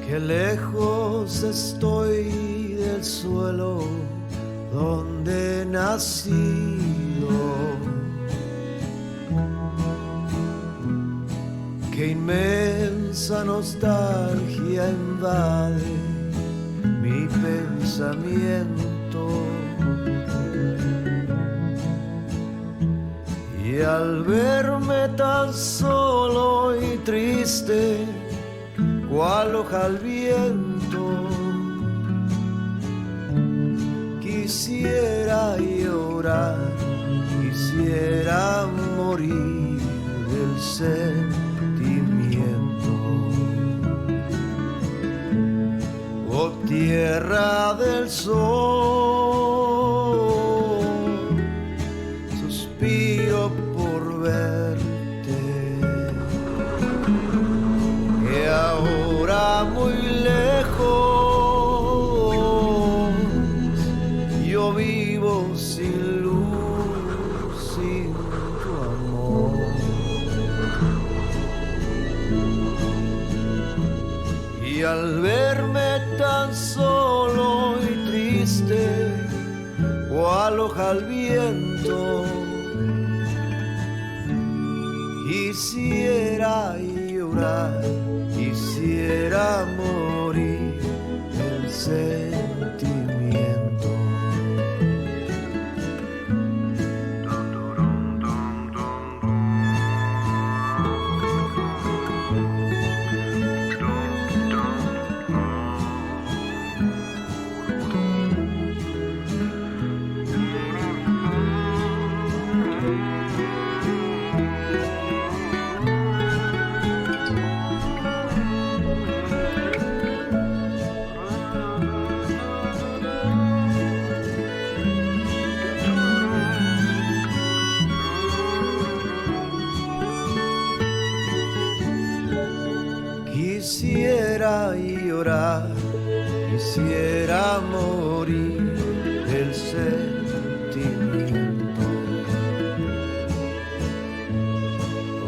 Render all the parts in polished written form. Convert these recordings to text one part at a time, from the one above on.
que lejos estoy del suelo donde he nacido, que inmensa nostalgia invade mi pensamiento, y al verme tan solo y triste cual hoja al viento, quisiera llorar, quisiera morir del sentimiento. Oh tierra del sol, suspiro por verte, que ahora muy lejos yo vivo sin luz, sin tu amor. Y al verme tan solo y triste, cual hoja al viento, quisiera llorar, quisiera morir del sentimiento. Quisiera llorar, quisiera morir del sentimiento.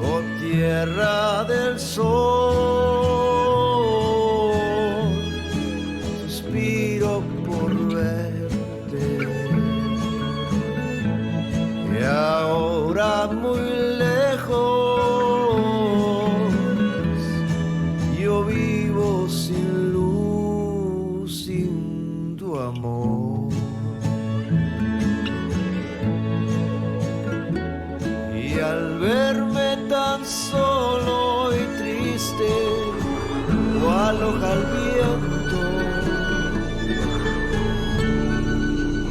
Oh tierra del sol, suspiro por verte, y ahora muy lejos yo vivo sin luz, sin tu amor. Y al verme tan solo y triste, cual hoja al viento,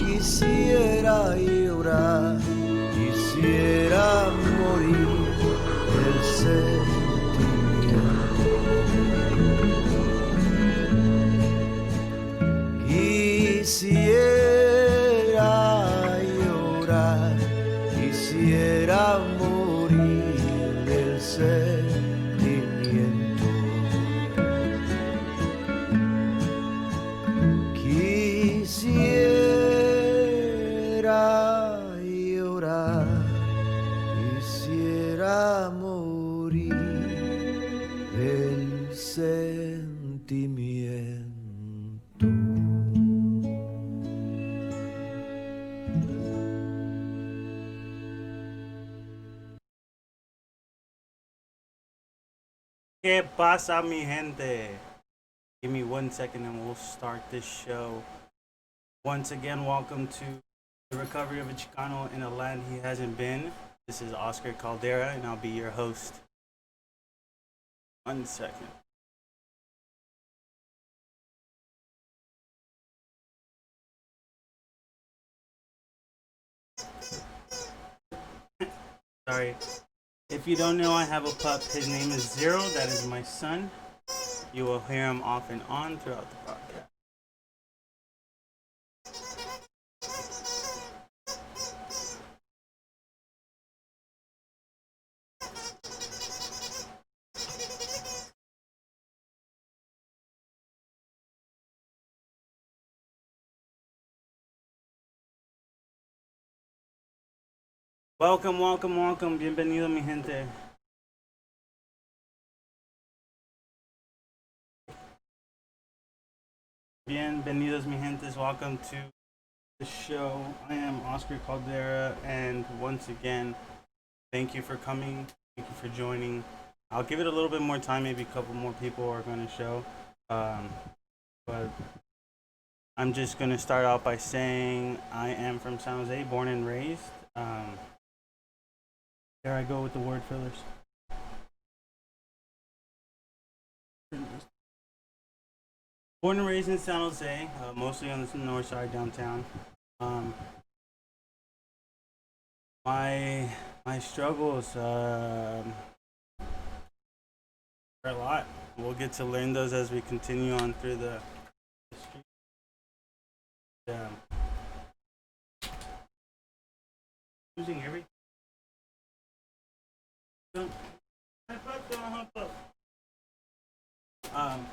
quisiera llorar, quisiera morir del sentimiento. Quisiera llorar, quisiera morir del sentimiento. Quisiera llorar, quisiera morir del sentimiento. ¿Qué pasa, mi gente? Give me 1 second and we'll start this show. Once again, welcome to the recovery of a Chicano in a land he hasn't been. This is Oscar Caldera, and I'll be your host. 1 second. Sorry. If you don't know, I have a pup. His name is Zero. That is my son. You will hear him off and on throughout the podcast. Welcome, welcome, welcome. Bienvenido, mi gente. Bienvenidos, mi gentes. Welcome to the show. I am Oscar Caldera, and once again, thank you for coming. Thank you for joining. I'll give it a little bit more time. Maybe a couple more people are going to show. Um, but I'm just going to start out by saying I am from San Jose, born and raised. There I go with the word fillers. Born and raised in San Jose, mostly on the north side downtown. Um, my struggles are a lot. We'll get to learn those as we continue on through the street. Losing everything. Don't hop up. Um,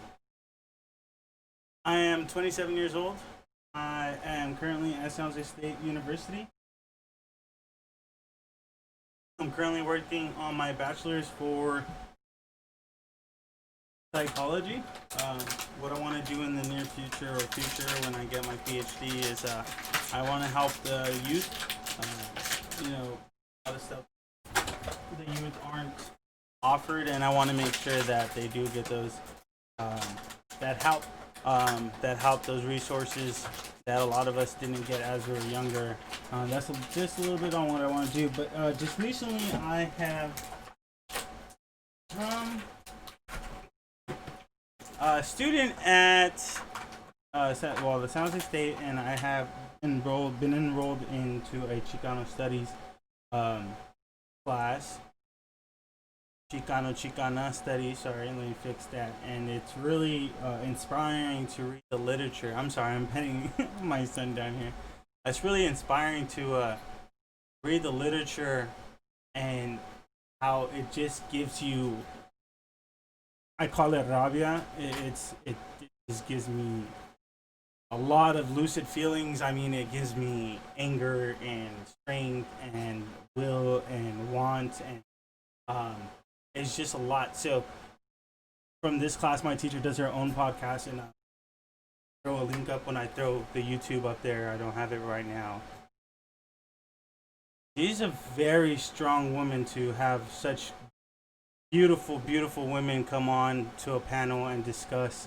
I am 27 years old. I am currently at San Jose State University. I'm currently working on my bachelor's for psychology. What I want to do in the near future or future when I get my PhD is I want to help the youth. A lot of stuff the youth aren't offered, and I want to make sure that they do get those um, that help those resources that a lot of us didn't get as we were younger. That's just a little bit on what I want to do. But just recently, I have a student at the San Jose State, and I have been enrolled into a Chicano studies class. Chicana studies. Sorry, let me fix that. And it's really inspiring to read the literature. I'm sorry, I'm petting my son down here. It's really inspiring to read the literature and how it just gives you. I call it rabia. It just gives me a lot of lucid feelings. I mean, it gives me anger and strength and will and want and it's just a lot. So from this class, my teacher does her own podcast, and I'll throw a link up when I throw the YouTube up there. I don't have it right now. She's a very strong woman to have such beautiful women come on to a panel and discuss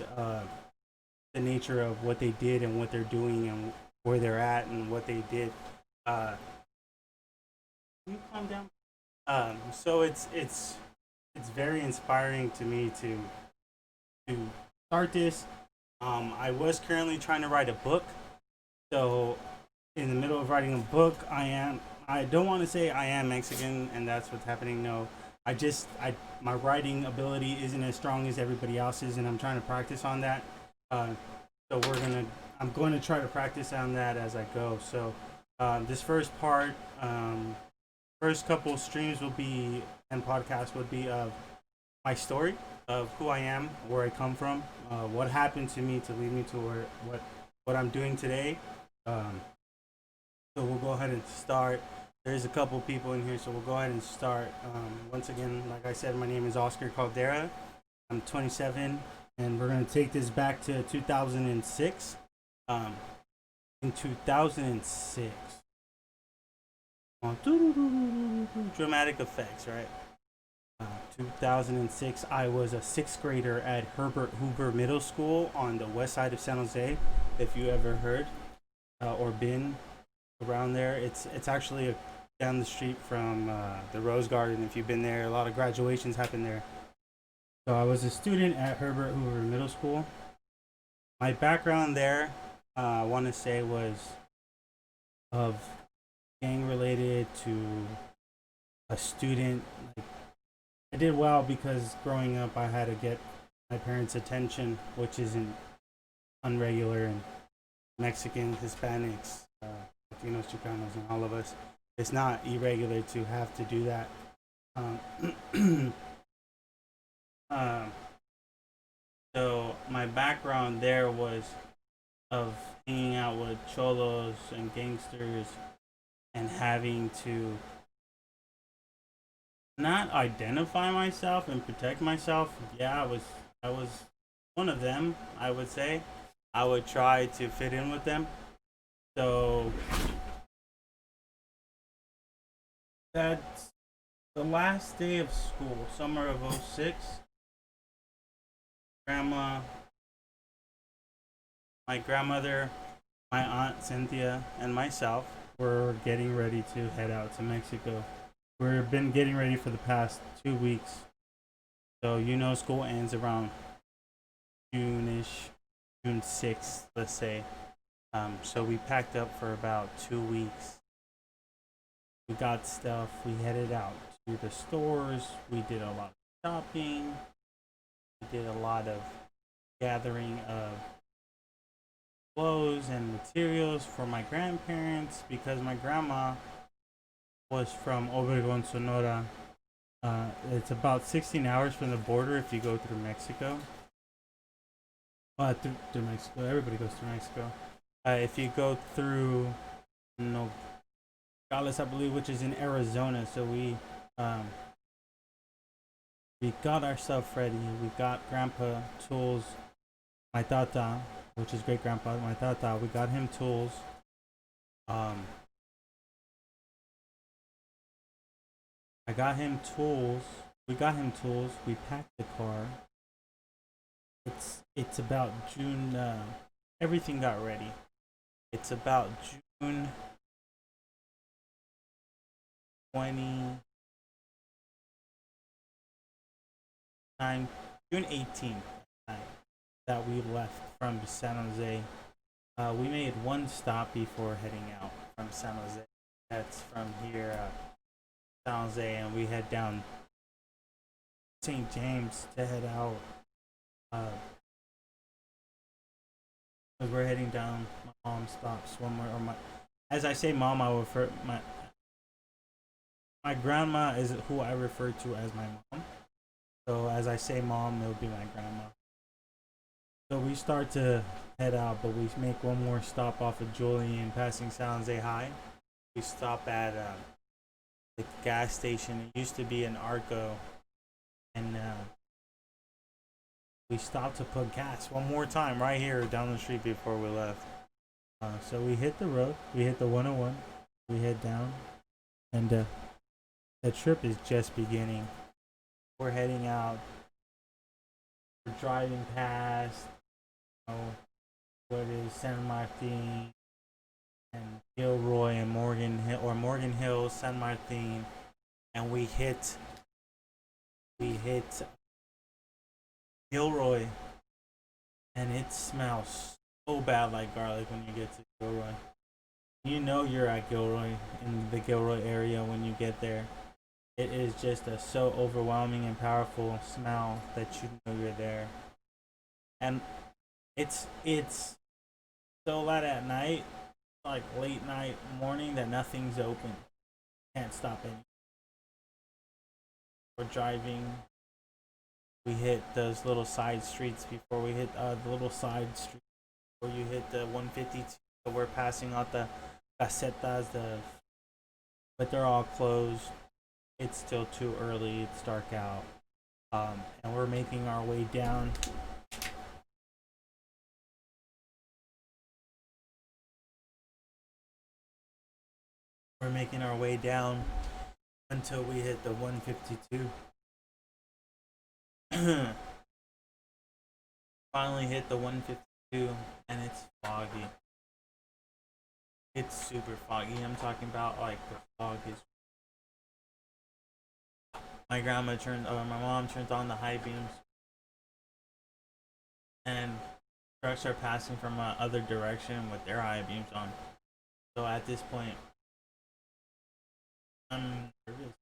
the nature of what they did and what they're doing and where they're at and what they did. Can you calm down? So it's very inspiring to me to start this. I was currently trying to write a book, so in the middle of writing a book, I don't want to say I am Mexican and that's what's happening. No, my writing ability isn't as strong as everybody else's, and I'm trying to practice on that. So I'm going to try to practice on that as I go. So this first part. First couple streams will be and podcasts would be of my story of who I am, where I come from, what happened to me to lead me to what I'm doing today. So we'll go ahead and start. There's a couple people in here, so we'll go ahead and start. Once again, like I said, my name is Oscar Caldera. I'm 27, and we're gonna take this back to 2006. In 2006. Dramatic effects, right? 2006, I was a sixth grader at Herbert Hoover Middle School on the west side of San Jose. If you ever heard or been around there, it's actually down the street from the Rose Garden. If you've been there, a lot of graduations happen there. So I was a student at Herbert Hoover Middle School. My background there, I want to say, was of gang related to a student. I did well because growing up I had to get my parents' attention, which isn't unregular in Mexicans, Hispanics, Latinos, Chicanos, and all of us. It's not irregular to have to do that. So my background there was of hanging out with cholos and gangsters and having to not identify myself and protect myself. Yeah, I was one of them, I would say. I would try to fit in with them. So that's the last day of school, summer of '06. Grandma, my grandmother, my aunt Cynthia, and myself were getting ready to head out to Mexico. We've been getting ready for the past 2 weeks. So school ends around June-ish, June 6th, let's say. So we packed up for about 2 weeks. We got stuff. We headed out to the stores. We did a lot of shopping. We did a lot of gathering of clothes and materials for my grandparents because my grandma was from Obregon, Sonora. It's about 16 hours from the border if you go through Mexico. Through Mexico. Everybody goes through Mexico. If you go through Nogales, I believe, which is in Arizona, so we got our stuff ready. We got Grandpa tools. My tata, which is great grandpa, my tata, we got him tools. I got him tools. We got him tools. We packed the car. It's about June. Everything got ready. It's about June 29, June 18th that we left from San Jose. We made one stop before heading out from San Jose. That's from here, San Jose, and we head down St. James to head out. As we're heading down, my mom stops one more. As I say, mom, I refer my grandma is who I refer to as my mom. So as I say, mom, it'll be my grandma. So we start to head out, but we make one more stop off of Julian, passing San Jose High. We stop at the gas station. It used to be an Arco, and we stopped to put gas one more time right here down the street before we left. So we hit the road. We hit the 101. We head down, and the trip is just beginning. We're heading out. We're driving past, what is San Martin and Gilroy and Morgan Hill, or Morgan Hill, San Martin, and we hit Gilroy, and it smells so bad like garlic when you get to Gilroy. You know you're at Gilroy, in the Gilroy area when you get there. It is just a so overwhelming and powerful smell that you know you're there. And it's so late at night, like late night, morning, that nothing's open. Can't stop it. We're driving. We hit those little side streets before we hit the little side street before you hit the 152. So we're passing out the casetas, but they're all closed. It's still too early. It's dark out, and we're making our way down. We're making our way down until we hit the 152. Finally hit the 152, and it's foggy. It's super foggy. I'm talking about like the fog is. My mom turns on the high beams, and trucks are passing from the other direction with their high beams on. So at this point, I'm nervous.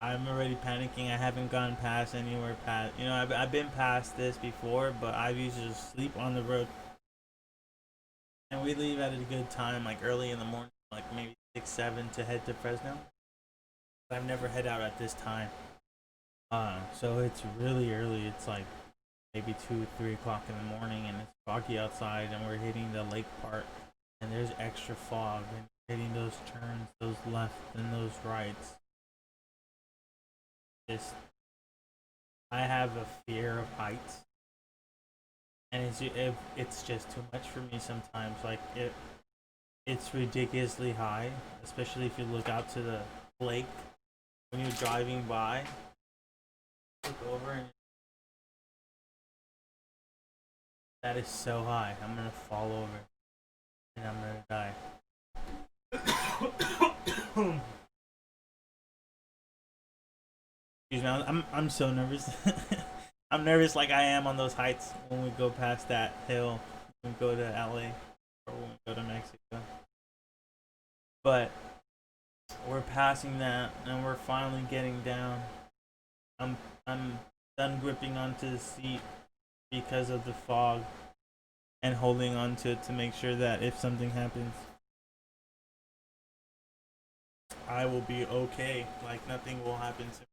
I'm already panicking. I haven't gone past anywhere past. I've been past this before, but I've used to sleep on the road. And we leave at a good time, like early in the morning, like maybe 6, 7 to head to Fresno. I've never head out at this time. So it's really early. It's like maybe 2, 3 o'clock in the morning, and it's foggy outside, and we're hitting the lake part, and there's extra fog, and hitting those turns, those left and those rights. I have a fear of heights. and it's just too much for me sometimes. Like it's ridiculously high, especially if you look out to the lake when you're driving by. Look over and that is so high. I'm gonna fall over and I'm gonna die. Excuse me, I'm so nervous. I'm nervous like I am on those heights when we go past that hill when we go to LA or when we go to Mexico. But we're passing that and we're finally getting down. I'm I'm done gripping onto the seat because of the fog and holding onto it to make sure that if something happens, I will be okay. Like nothing will happen to me.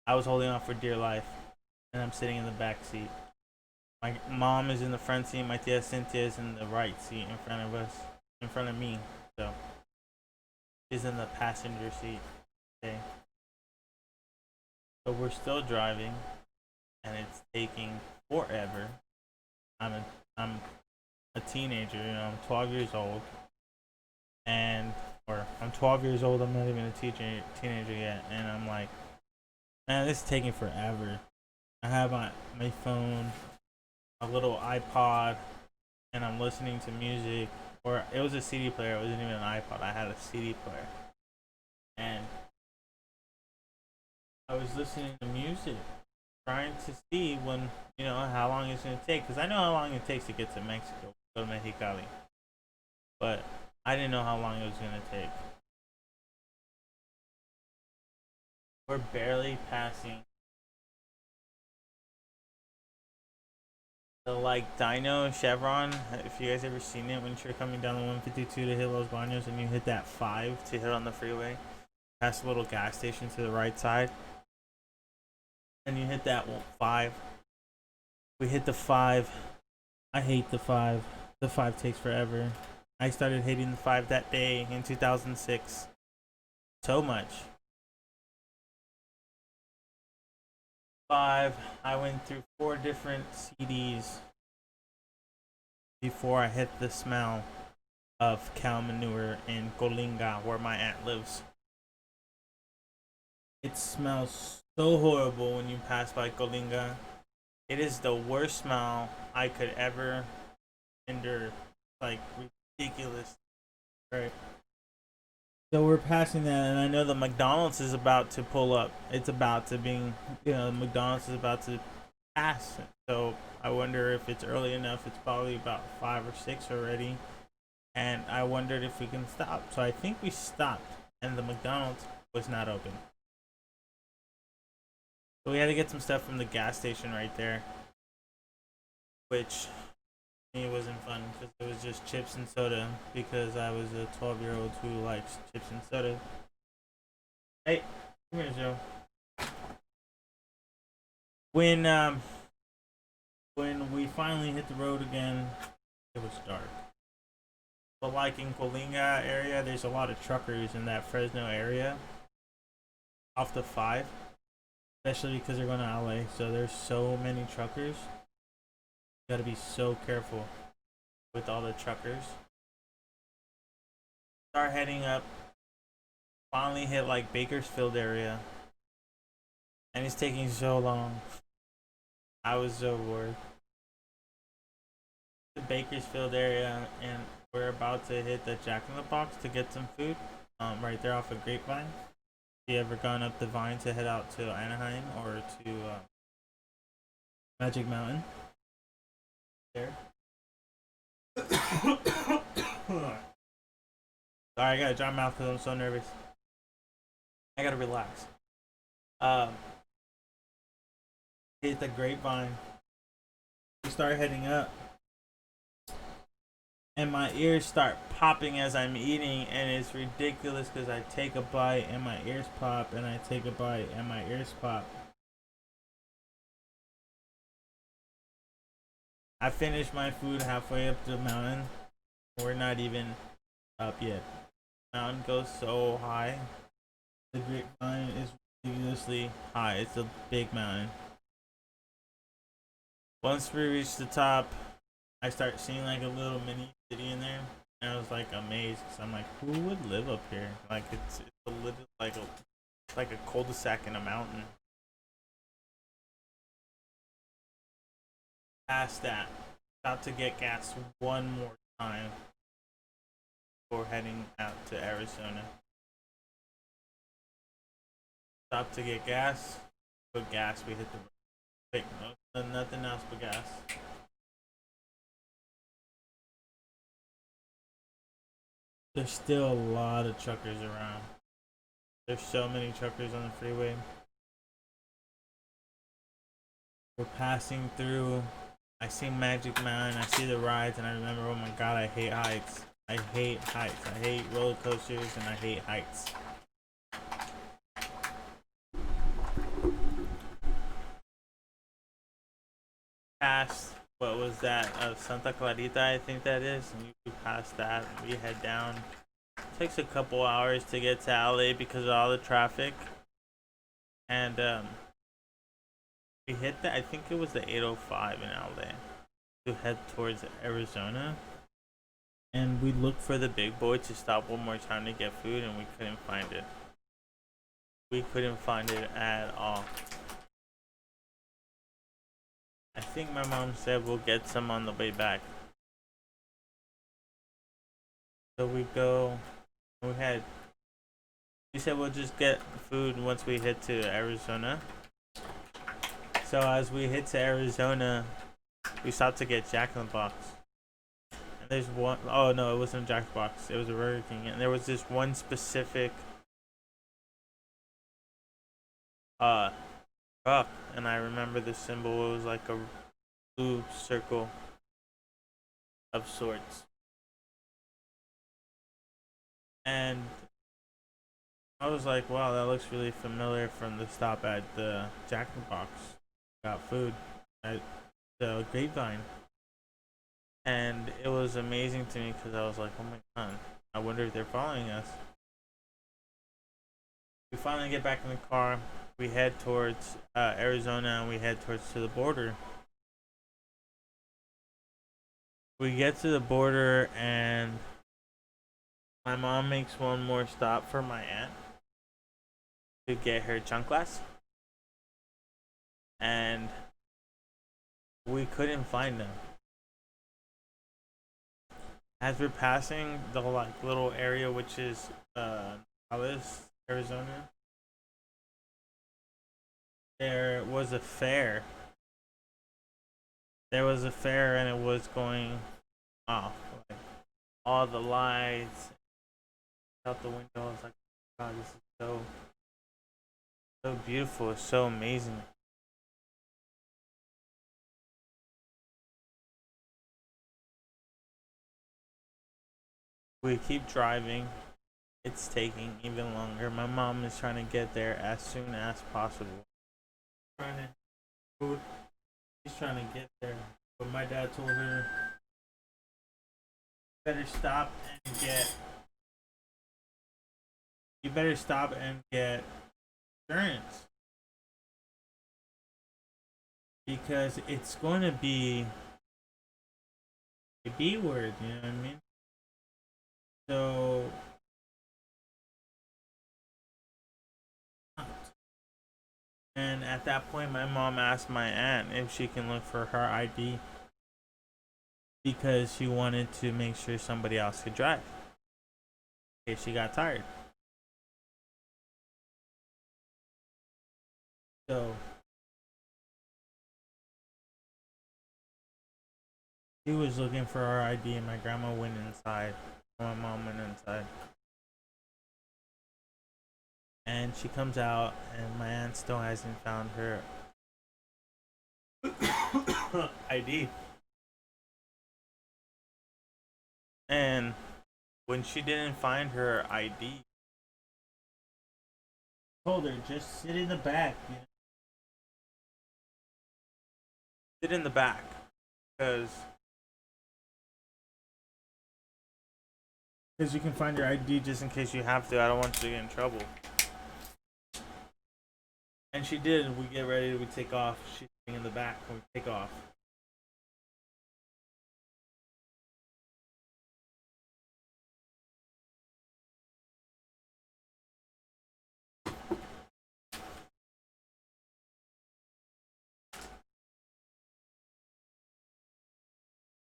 I was holding on for dear life, and I'm sitting in the back seat. My mom is in the front seat. My tia Cynthia is in the right seat in front of us, in front of me. So she's in the passenger seat. Okay. So we're still driving, and it's taking forever. I'm a teenager. You know, I'm 12 years old, and or I'm 12 years old. I'm not even a teenager yet, and I'm like, man, this is taking forever. I have my phone, a little iPod, and I'm listening to music. Or it was a CD player. It wasn't even an iPod. I had a CD player, and I was listening to music, trying to see when how long it's gonna take. Cause I know how long it takes to get to Mexico, go to Mexicali, but I didn't know how long it was gonna take. We're barely passing the like Dino Chevron. If you guys ever seen it, when you're coming down the 152 to hit Los Baños and you hit that 5 to hit on the freeway, past a little gas station to the right side, and you hit that 5. We hit the 5. I hate the 5. The 5 takes forever. I started hating the 5 that day in 2006 so much. 5. I went through 4 different CDs before I hit the smell of cow manure in Colinga, where my aunt lives. It smells so horrible when you pass by Colinga. It is the worst smell I could ever endure. Like ridiculous. Right. So we're passing that, and I know the McDonald's is about to pull up. It's about to be, McDonald's is about to pass. So I wonder if it's early enough. It's probably about 5 or 6 already, and I wondered if we can stop. So I think we stopped, and the McDonald's was not open. So we had to get some stuff from the gas station right there, which it wasn't fun because it was just chips and soda because I was a 12-year-old who likes chips and soda. Hey, come here, Joe. When when we finally hit the road again, it was dark. But like in Colinga area, there's a lot of truckers in that Fresno area off the 5, especially because they're going to LA. So there's so many truckers. You gotta be so careful with all the truckers. Start heading up. Finally hit like Bakersfield area, and it's taking so long. I was so bored. The Bakersfield area, and we're about to hit the Jack in the Box to get some food. Right there off of Grapevine. Have you ever gone up the Vine to head out to Anaheim or to Magic Mountain? There. Sorry, I got a dry mouth because I'm so nervous. I gotta relax. Hit the Grapevine. We start heading up, and my ears start popping as I'm eating, and it's ridiculous because I take a bite and my ears pop, and I take a bite and my ears pop. I finished my food halfway up the mountain. We're not even up yet. The mountain goes so high. The Grapevine is ridiculously high. It's a big mountain. Once we reached the top, I start seeing like a little mini city in there, and I was like amazed. Cause I'm like, who would live up here? Like it's a little like a cul-de-sac in a mountain. Past that, about to get gas one more time before heading out to Arizona. Stop to get gas. Put gas. We hit the brake. No, nothing else but gas. There's still a lot of truckers around. There's so many truckers on the freeway. We're passing through. I see Magic Mountain. I see the rides, and I remember, oh my god, I hate heights. I hate heights. I hate roller coasters, and I hate heights. Past what was that? Santa Clarita, I think that is. And you pass that, we head down. It takes a couple hours to get to LA because of all the traffic. And we hit that. I think it was the 805 in LA to head towards Arizona. And we looked for the big boy to stop one more time to get food, and we couldn't find it. We couldn't find it at all. I think my mom said we'll get some on the way back. So we go. We said we'll just get food once we hit to Arizona. So as we hit to Arizona, we stopped to get Jack in the Box. And there's one, oh no, it wasn't a Jack in the Box. It was a Burger King. And there was this one specific truck, and I remember the symbol. It was like a blue circle of sorts. And I was like, wow, that looks really familiar from the stop at the Jack in the Box. Got food at the Grapevine. And it was amazing to me because I was like, oh my god, I wonder if they're following us. We finally get back in the car. We head towards Arizona, and we head towards to the border. We get to the border, and my mom makes one more stop for my aunt to get her chanclas. And we couldn't find them. As we're passing the like little area, which is Alice, Arizona, there was a fair. There was a fair, and it was going off. Like, all the lights out the window. I was like, God, this is so beautiful. It's so amazing. We keep driving. It's taking even longer. My mom is trying to get there as soon as possible. She's trying to get there. But my dad told her, you better stop and get insurance. Because it's going to be a B word, you know what I mean? So and at that point my mom asked my aunt if she can look for her ID because she wanted to make sure somebody else could drive in case she got tired. So she was looking for her ID, and my grandma went inside. My mom went inside. And she comes out, and my aunt still hasn't found her ID. And when she didn't find her ID, I told her, just sit in the back. You know? Sit in the back. Because you can find your ID just in case you have to. I don't want you to get in trouble. And she did. We get ready. We take off. She's sitting in the back when we take off.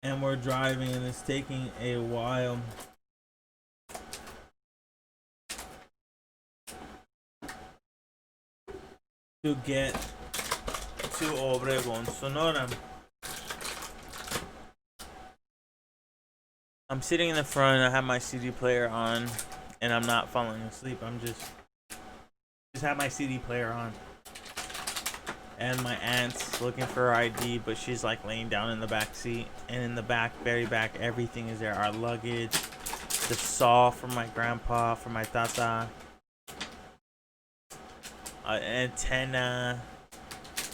and we're driving, and it's taking a while to get to Obregón, Sonora. I'm sitting in the front. I have my CD player on, and I'm not falling asleep. I'm just have my CD player on. And my aunt's looking for her ID, but she's like laying down in the back seat. And in the back, very back, everything is there. Our luggage, the saw from my grandpa, from my tata, antenna,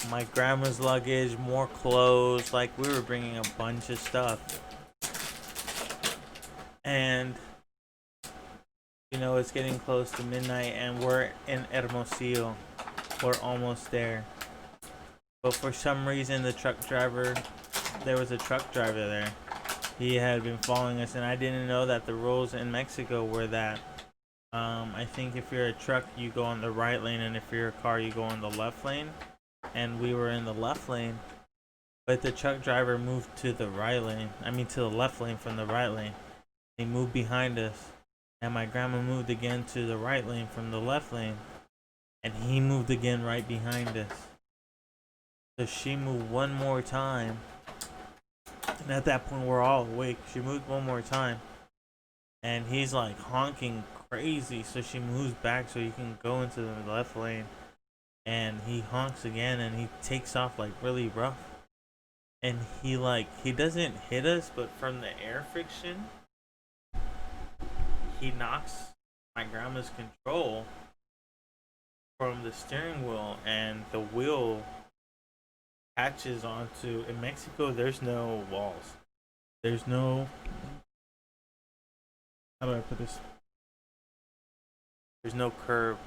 my grandma's luggage, more clothes. Like, we were bringing a bunch of stuff. And you know, it's getting close to midnight, and we're in Hermosillo. We're almost there. But for some reason, there was a truck driver there. He had been following us, and I didn't know that the rules in Mexico were that I think if you're a truck, you go on the right lane, and if you're a car, you go on the left lane. And we were in the left lane, but the truck driver moved to the right lane. I mean, to the left lane from the right lane. He moved behind us, and my grandma moved again to the right lane from the left lane, and he moved again right behind us. So she moved one more time, and at that point we're all awake. She moved one more time, and he's like honking crazy, so she moves back so he can go into the left lane, and he honks again, and he takes off like really rough, and he doesn't hit us, but from the air friction, he knocks my grandma's control from the steering wheel, and the wheel catches onto. In Mexico, there's no walls. There's no. How do I put this? There's no curb.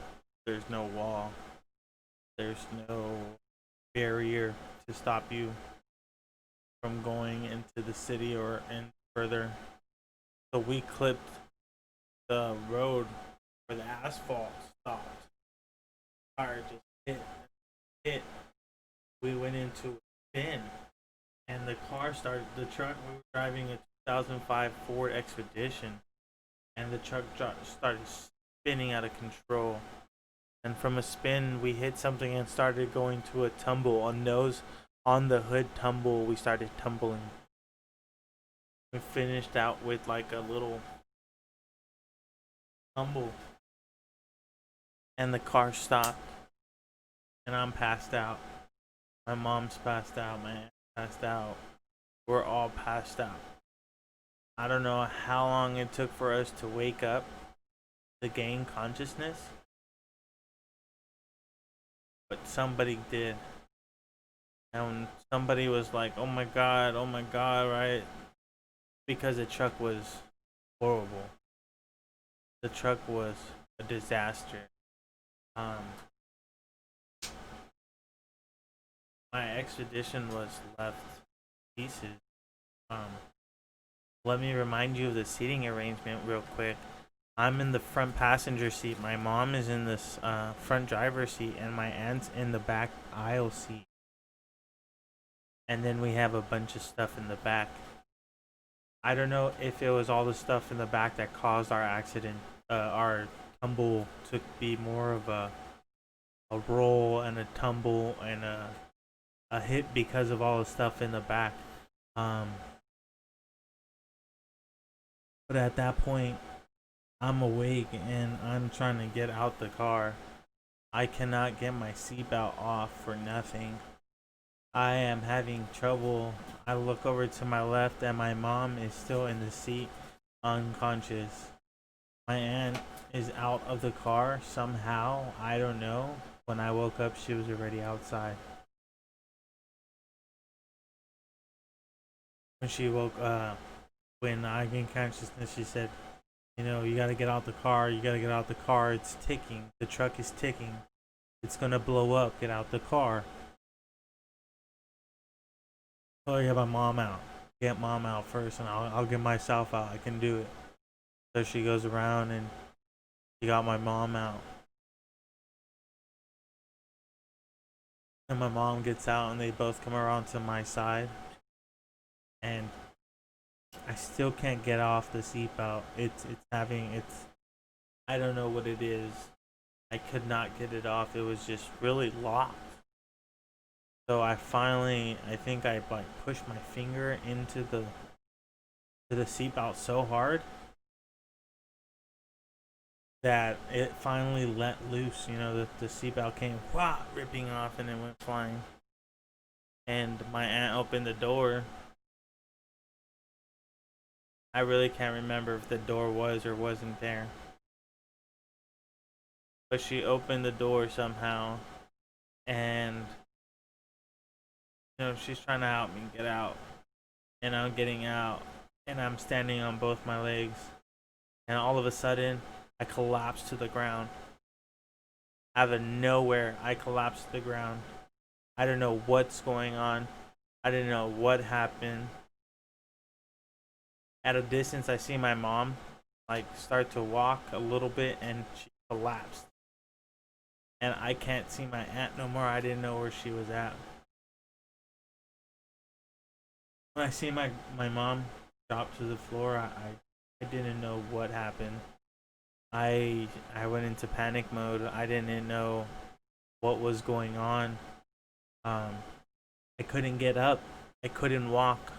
There's no wall. There's no barrier to stop you from going into the city or in further. So we clipped the road where the asphalt stopped. Tire just hit. We went into a spin, and the truck, we were driving a 2005 Ford Expedition, and the truck started spinning out of control. And from a spin, we hit something and started going to a tumble. On the hood tumble, we started tumbling. We finished out with like a little tumble, and the car stopped, and I'm passed out. My mom's passed out, my aunt's passed out. We're all passed out. I don't know how long it took for us to wake up, to gain consciousness, but somebody did. And somebody was like, oh my god, right? Because the truck was horrible. The truck was a disaster. My expedition was left pieces. Let me remind you of the seating arrangement real quick. I'm in the front passenger seat. My mom is in this front driver's seat, and my aunt's in the back aisle seat. And then we have a bunch of stuff in the back. I don't know if it was all the stuff in the back that caused our accident, our tumble to be more of a roll and a tumble and a hit because of all the stuff in the back. But at that point, I'm awake and I'm trying to get out the car. I cannot get my seatbelt off for nothing. I am having trouble. I look over to my left and my mom is still in the seat, unconscious. My aunt is out of the car somehow. I don't know. When I woke up, she was already outside. When I gained consciousness, she said, you know, you gotta get out the car. You gotta get out the car. It's ticking. The truck is ticking. It's gonna blow up. Get out the car. Oh, I get my mom out. Get mom out first, and I'll get myself out. I can do it. So she goes around and she got my mom out. And my mom gets out, and they both come around to my side. And I still can't get off the seatbelt. It's I don't know what it is. I could not get it off. It was just really locked. So I think I like pushed my finger into the seatbelt so hard that it finally let loose. You know, the seatbelt came ripping off and it went flying. And my aunt opened the door. I really can't remember if the door was or wasn't there. But she opened the door somehow, and she's trying to help me get out. And I'm getting out, and I'm standing on both my legs. And all of a sudden, I collapse to the ground. Out of nowhere, I collapse to the ground. I don't know what's going on. I didn't know what happened. At a distance, I see my mom like start to walk a little bit, and she collapsed. And I can't see my aunt no more. I didn't know where she was at. When I see my mom drop to the floor, I didn't know what happened. I went into panic mode. I didn't know what was going on. I couldn't get up. I couldn't walk.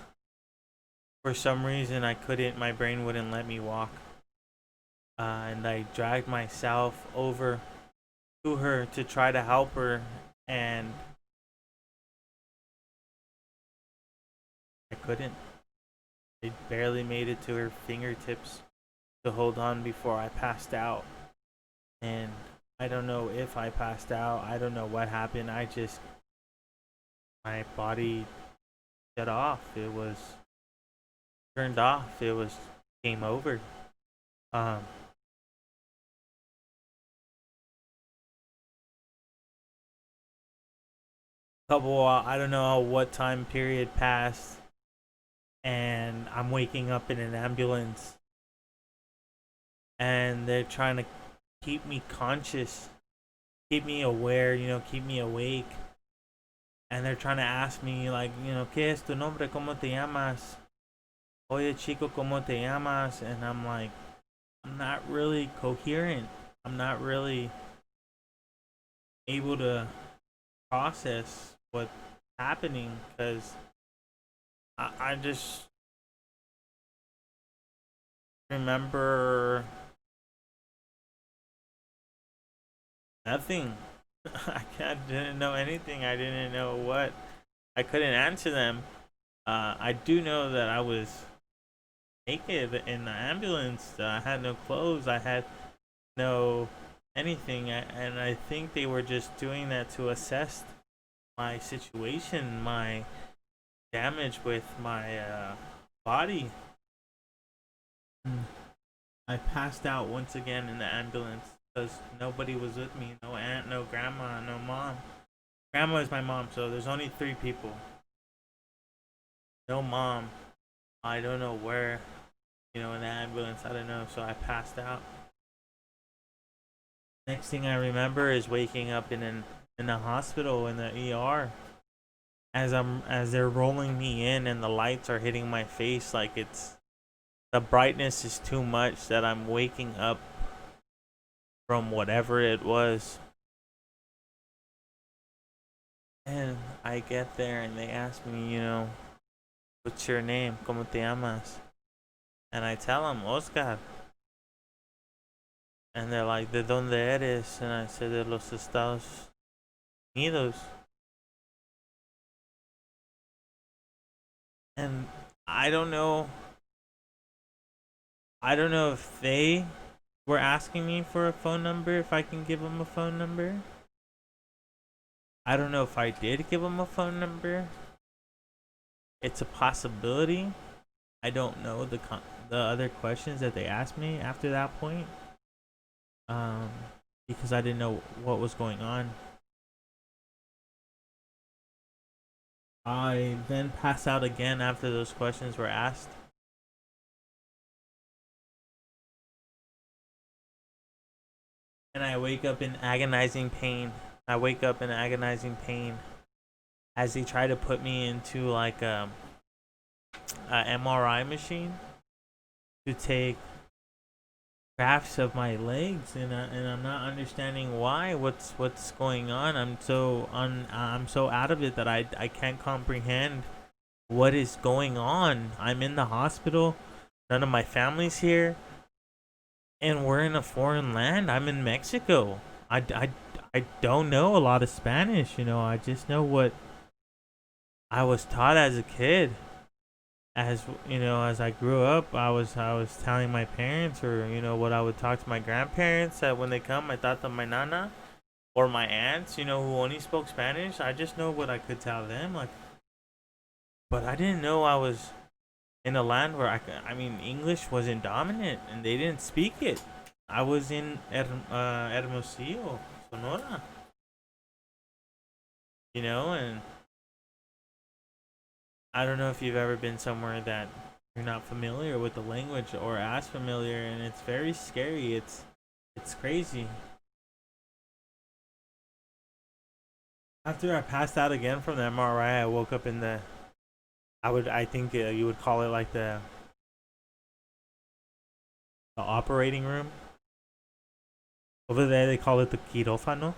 For some reason, I couldn't. My brain wouldn't let me walk. And I dragged myself over to her to try to help her, and I couldn't. I barely made it to her fingertips to hold on before I passed out. And I don't know if I passed out. I don't know what happened. My body shut off. It was turned off. It was game over. I don't know what time period passed, and I'm waking up in an ambulance, and they're trying to keep me conscious, keep me aware, keep me awake. And they're trying to ask me, like, ¿qué es tu nombre? ¿Cómo te llamas? Oye, chico, ¿cómo te llamas? And I'm like, I'm not really coherent. I'm not really able to process what's happening, because I just remember nothing. Didn't know anything. I didn't know what. I couldn't answer them. I do know that I was naked in the ambulance. I had no clothes. I had no anything. And I think they were just doing that to assess my situation, my damage with my body. I passed out once again in the ambulance because nobody was with me. No aunt, no grandma, no mom. Grandma is my mom, so there's only 3 people. No mom. I don't know where, in the ambulance. I don't know, so I passed out. Next thing I remember is waking up in the hospital, in the ER, as they're rolling me in, and the lights are hitting my face like the brightness is too much, that I'm waking up from whatever it was. And I get there and they ask me, what's your name? ¿Cómo te llamas? And I tell them, Oscar. And they're like, ¿de dónde eres? And I say, de los Estados Unidos. And I don't know if they were asking me for a phone number, if I can give them a phone number. I don't know if I did give them a phone number. It's a possibility. I don't know the other questions that they asked me after that point. Because I didn't know what was going on. I then passed out again after those questions were asked. And I wake up in agonizing pain. As they try to put me into like a MRI machine to take grafts of my legs, and I'm not understanding why. What's going on? I'm so out of it that I can't comprehend what is going on. I'm in the hospital. None of my family's here, and we're in a foreign land. I'm in Mexico. I don't know a lot of Spanish. I just know what I was taught as a kid. As I grew up, I was telling my parents, or what I would talk to my grandparents that when they come. I thought that my nana or my aunts, who only spoke Spanish, I just know what I could tell them. But I didn't know I was in a land where English wasn't dominant and they didn't speak it. I was in Hermosillo, Sonora, and I don't know if you've ever been somewhere that you're not familiar with the language or as familiar, and it's very scary. It's crazy. After I passed out again from the MRI, I woke up in I think you would call it like the operating room. Over there they call it the quirófano.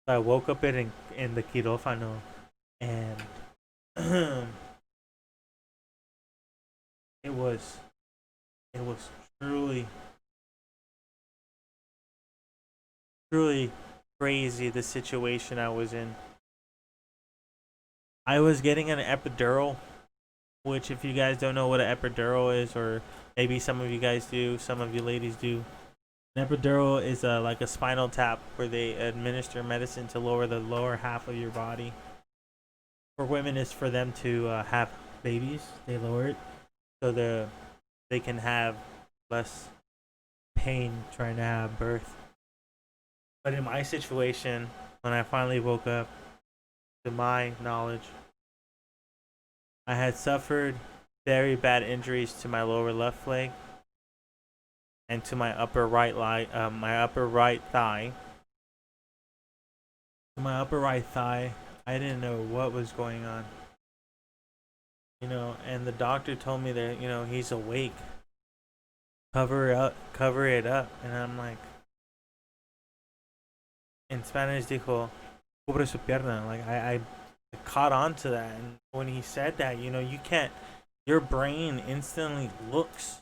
So I woke up in the quirófano, and it was it was truly crazy, the situation I was in. I was getting an epidural, which, if you guys don't know what an epidural is, or maybe some of you guys do, some of you ladies do, an epidural is like a spinal tap where they administer medicine to lower the lower half of your body. For women, it's for them to have babies. They lower it so they can have less pain trying to have birth. But in my situation, when I finally woke up, to my knowledge, I had suffered very bad injuries to my lower left leg and to my upper my upper right thigh. To my upper right thigh, I didn't know what was going on. And the doctor told me that, he's awake. Cover it up. And I'm like, in Spanish, dijo, cubre su pierna. Like, I caught on to that. And when he said that, you can't, your brain instantly looks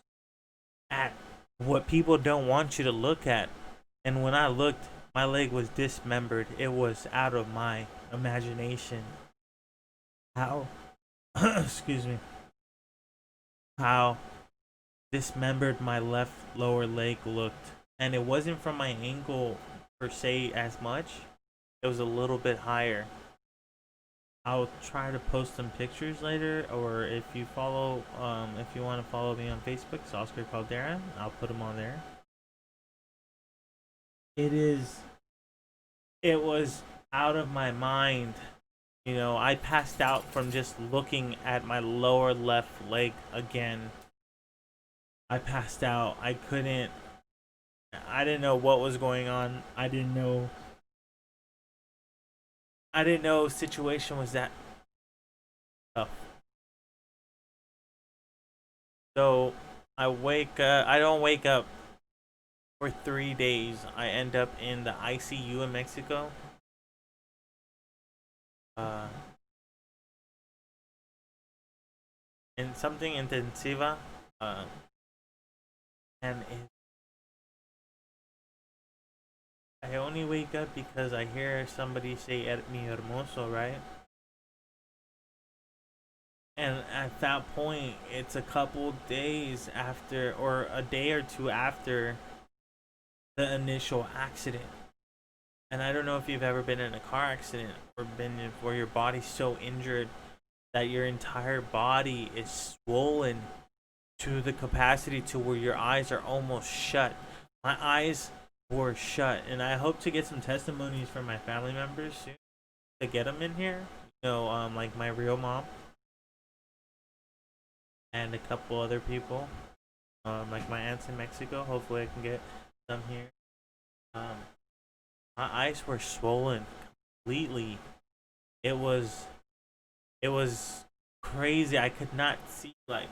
at what people don't want you to look at. And when I looked, my leg was dismembered. It was out of my imagination. How, excuse me, how dismembered my left lower leg looked. And it wasn't from my ankle per se as much. It was a little bit higher. I'll try to post some pictures later, or if you want to follow me on Facebook, it's Oscar Caldera. I'll put them on there. It was out of my mind. I passed out from just looking at my lower left leg again. I passed out. I didn't know what was going on. I didn't know situation was that tough. So I don't wake up for 3 days. I end up in the ICU in Mexico. In something intensiva. And I only wake up because I hear somebody say mi hermoso, right? And at that point, it's a couple days after, or a day or two after the initial accident. And I don't know if you've ever been in a car accident or been where your body's so injured that your entire body is swollen to the capacity to where your eyes are almost shut. My eyes were shut, and I hope to get some testimonies from my family members soon to get them in here. Like my real mom and a couple other people, like my aunts in Mexico. Hopefully, I can get them here. My eyes were swollen completely. It was crazy. I could not see, like,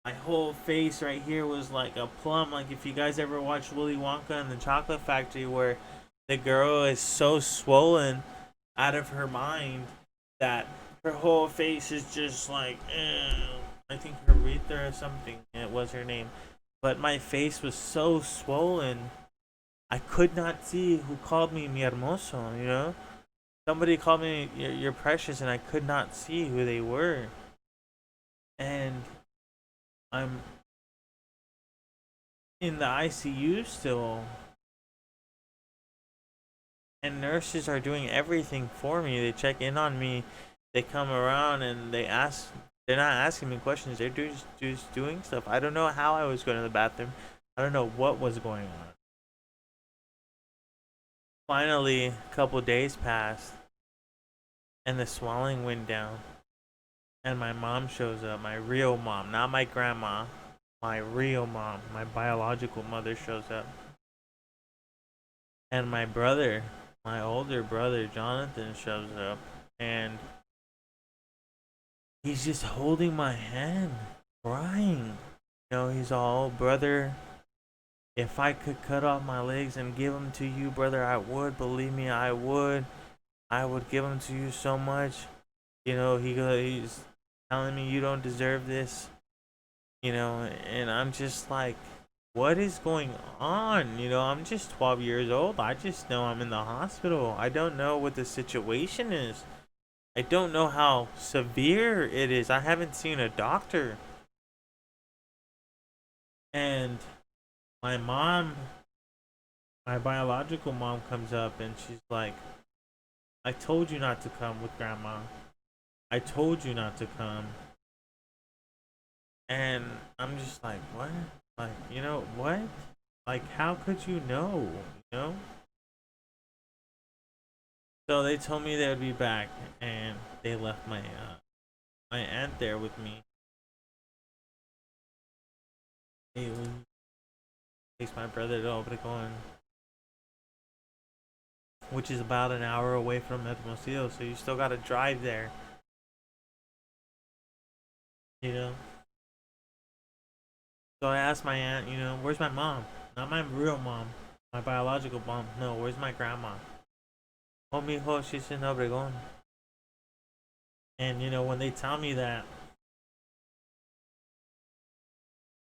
my whole face right here was like a plum. Like, if you guys ever watched Willy Wonka and the Chocolate Factory, where the girl is so swollen out of her mind that her whole face is just like, I think Aretha or something, it was her name. But my face was so swollen, I could not see who called me mi hermoso, you know? Somebody called me, you're precious, and I could not see who they were. And I'm in the ICU still, and nurses are doing everything for me. They check in on me, they come around and they ask. They're not asking me questions. They're just doing stuff. I don't know how I was going to the bathroom. I don't know what was going on. Finally, a couple days passed, and the swelling went down. And my mom shows up. My real mom, not my grandma. My real mom, my biological mother, shows up. And my brother, my older brother Jonathan, shows up, and he's just holding my hand, crying. You know, he's all, brother, if I could cut off my legs and give them to you, brother, I would. Believe me, I would. I would give them to you so much. You know, he's telling me you don't deserve this. You know, and I'm just like, what is going on? You know, I'm just 12 years old. I just know I'm in the hospital. I don't know what the situation is. I don't know how severe it is. I haven't seen a doctor. And my mom, my biological mom, comes up and she's like, I told you not to come with grandma. I told you not to come. And I'm just like, what? Like, you know, what? Like, how could you know? You know? So they told me they would be back, and they left my aunt there with me. It takes my brother to Obregon, which is about an hour away from Hermosillo, so you still gotta drive there. You know? So I asked my aunt, you know, where's my mom? Not my real mom, my biological mom. No, where's my grandma? Oh, mijo, she's in Obregon. And, you know, when they tell me that,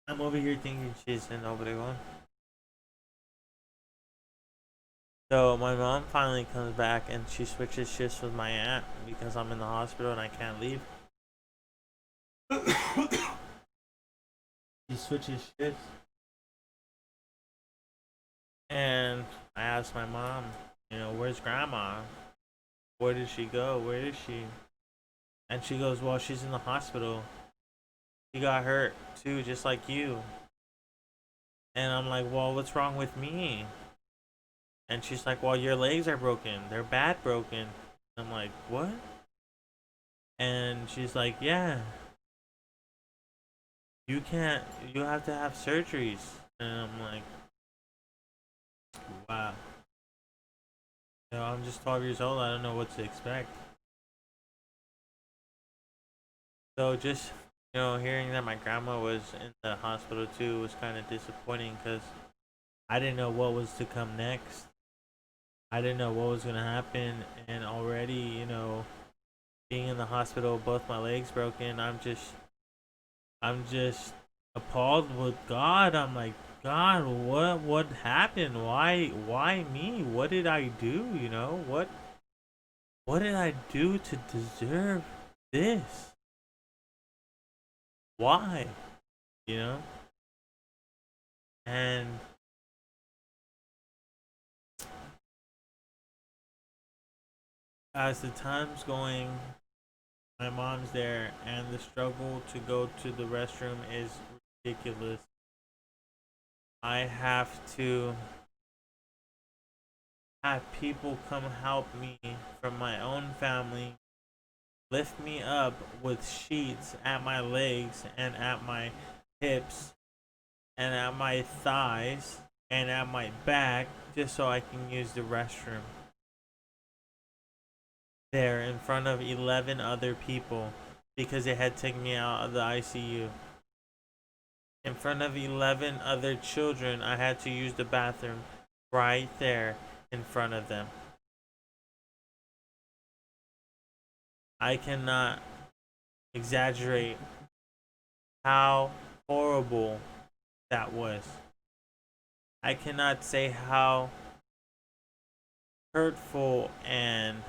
I'm over here thinking she's in Obregon. So my mom finally comes back and she switches shifts with my aunt because I'm in the hospital and I can't leave. She switches shifts. And I asked my mom, you know, where's grandma? Where did she go? Where is she? And she goes, well, she's in the hospital. She got hurt too, just like you. And I'm like, well, what's wrong with me? And she's like, well, your legs are broken. They're bad broken. I'm like, what? And she's like, yeah. You can't, you have to have surgeries. And I'm like, wow. You know, I'm just 12 years old. I don't know what to expect. So just, you know, hearing that my grandma was in the hospital too was kind of disappointing because I didn't know what was to come next. I didn't know what was going to happen. And already, you know, being in the hospital, both my legs broken, I'm just appalled with God. I'm like, God, what happened? Why me? What did I do? You know, what did I do to deserve this? Why? You know? And as the time's going, my mom's there, and the struggle to go to the restroom is ridiculous. I have to have people come help me from my own family lift me up with sheets at my legs and at my hips and at my thighs and at my back just so I can use the restroom. There in front of 11 other people. because they had taken me out of the ICU. In front of 11 other children, I had to use the bathroom right there in front of them. I cannot exaggerate how horrible that was. I cannot say how hurtful and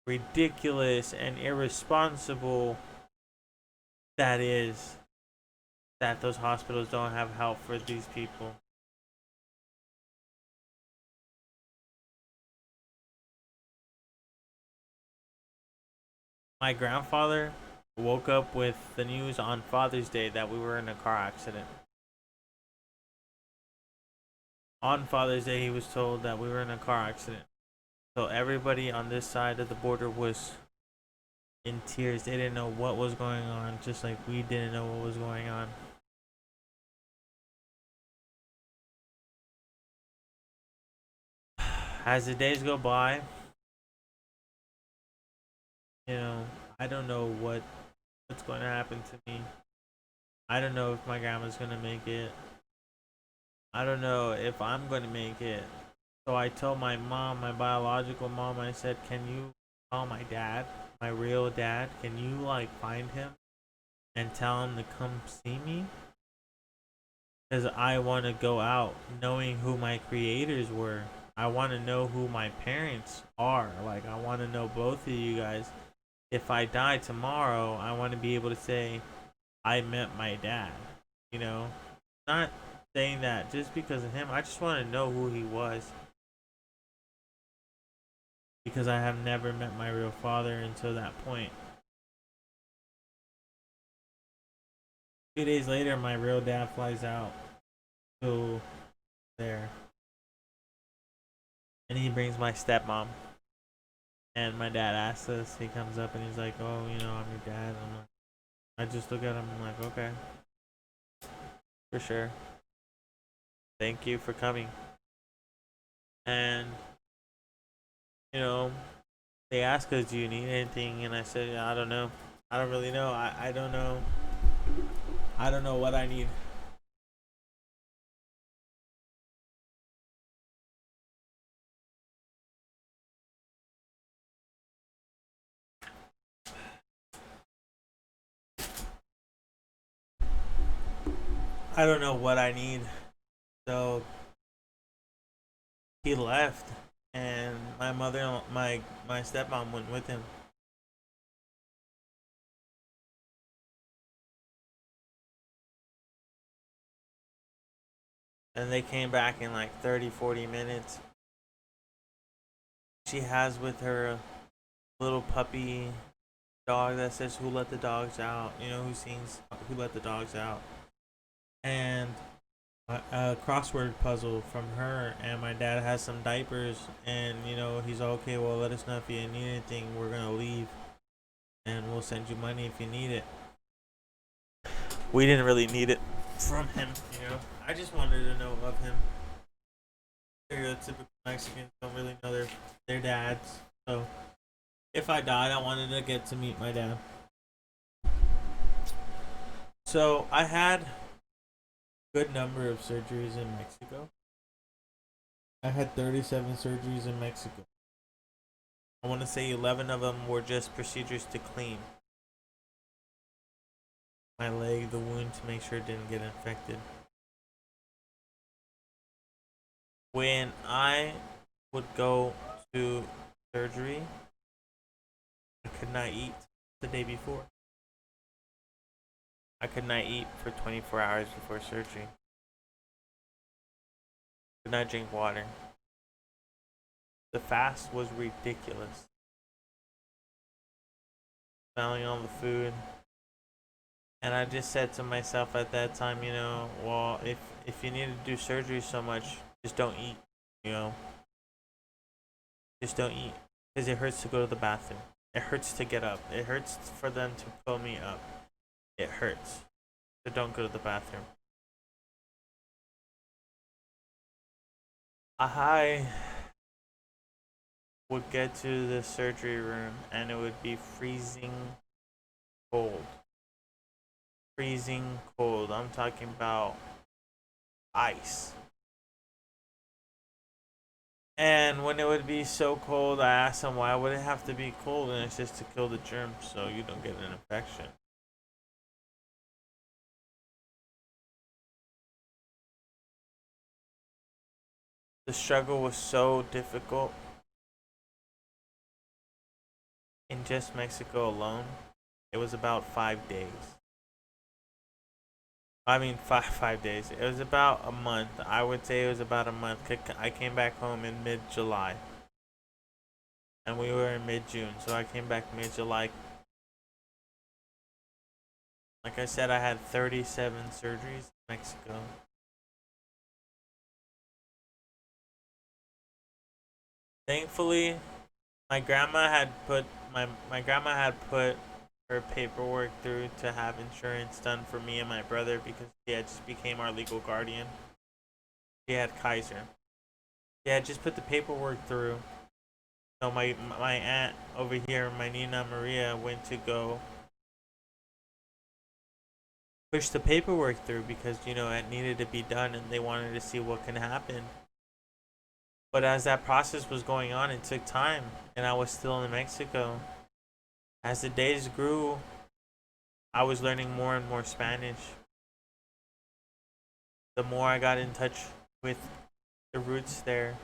ridiculous and irresponsible that is, that those hospitals don't have help for these people. My grandfather woke up with the news on Father's Day that we were in a car accident. On Father's Day, he was told that we were in a car accident. So everybody on this side of the border was in tears. They didn't know what was going on, just like we didn't know what was going on. As the days go by, you know, I don't know what's going to happen to me. I don't know if my grandma's going to make it. I don't know if I'm going to make it. So I told my mom, my biological mom, I said, "Can you call my dad, my real dad? Can you like find him and tell him to come see me? Because I want to go out knowing who my creators were. I want to know who my parents are. Like, I want to know both of you guys. If I die tomorrow, I want to be able to say, I met my dad. You know? Not saying that just because of him. I just want to know who he was. Because I have never met my real father until that point. 2 days later, my real dad flies out to there. And he brings my stepmom. And my dad asks us, he comes up and he's like, "Oh, you know, I'm your dad." I'm like, I just look at him, I'm like, "Okay, for sure. Thank you for coming." And, you know, they ask us, "Do you need anything?" And I said, "Yeah, I don't know. I don't really know. I don't know. I don't know what I need." I don't know what I need. So he left, and my stepmom went with him. And they came back in like 30, 40 minutes. She has with her a little puppy dog that says, "Who let the dogs out?" You know, who sings "Who Let the Dogs Out?" And a crossword puzzle from her. And my dad has some diapers, and you know, he's okay. Well, let us know if you need anything. We're gonna leave, and we'll send you money if you need it. We didn't really need it from him, you know. I just wanted to know of him. Stereotypical Mexicans don't really know their dads. So if I died, I wanted to get to meet my dad. So I had a good number of surgeries in Mexico. I had 37 surgeries in Mexico. I want to say 11 of them were just procedures to clean my leg, the wound, to make sure it didn't get infected. When I would go to surgery, I could not eat the day before. I could not eat for 24 hours before surgery. Could not drink water. The fast was ridiculous. Smelling all the food. And I just said to myself at that time, you know, well, if you need to do surgery so much, just don't eat, you know. Just don't eat. Because it hurts to go to the bathroom. It hurts to get up. It hurts for them to pull me up. It hurts. So don't go to the bathroom. I would get to the surgery room and it would be freezing cold. Freezing cold. I'm talking about ice. And when it would be so cold, I asked them why would it have to be cold, and it's just to kill the germs so you don't get an infection. The struggle was so difficult in just Mexico alone. It was about 5 days. I mean, five days. It was about a month. I would say it was about a month. I came back home in mid-July, and we were in mid-June, so I came back mid-July. Like I said, I had 37 surgeries in Mexico. Thankfully, my grandma had put her paperwork through to have insurance done for me and my brother because she had just became our legal guardian. She had Kaiser. She had just put the paperwork through. So my aunt over here, my Nina Maria, went to go push the paperwork through because it needed to be done and they wanted to see what can happen. But as that process was going on, it took time, and I was still in Mexico. As the days grew, I was learning more and more Spanish. The more I got in touch with the roots there,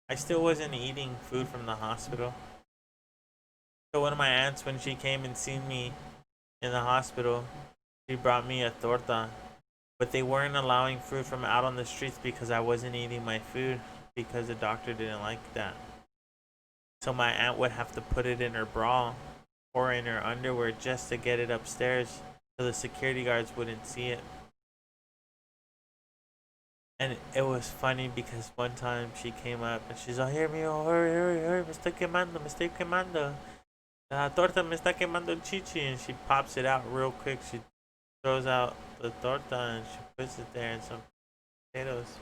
I still wasn't eating food from the hospital. So one of my aunts, when she came and seen me in the hospital, she brought me a torta. But they weren't allowing food from out on the streets because I wasn't eating my food because the doctor didn't like that. So my aunt would have to put it in her bra or in her underwear just to get it upstairs so the security guards wouldn't see it. And it was funny because one time she came up and she's like, "Here, mijo, hurry, me estoy quemando, me estoy quemando. La torta me está quemando el chichi." And she pops it out real quick. She throws out the torta and she puts it there in some potatoes.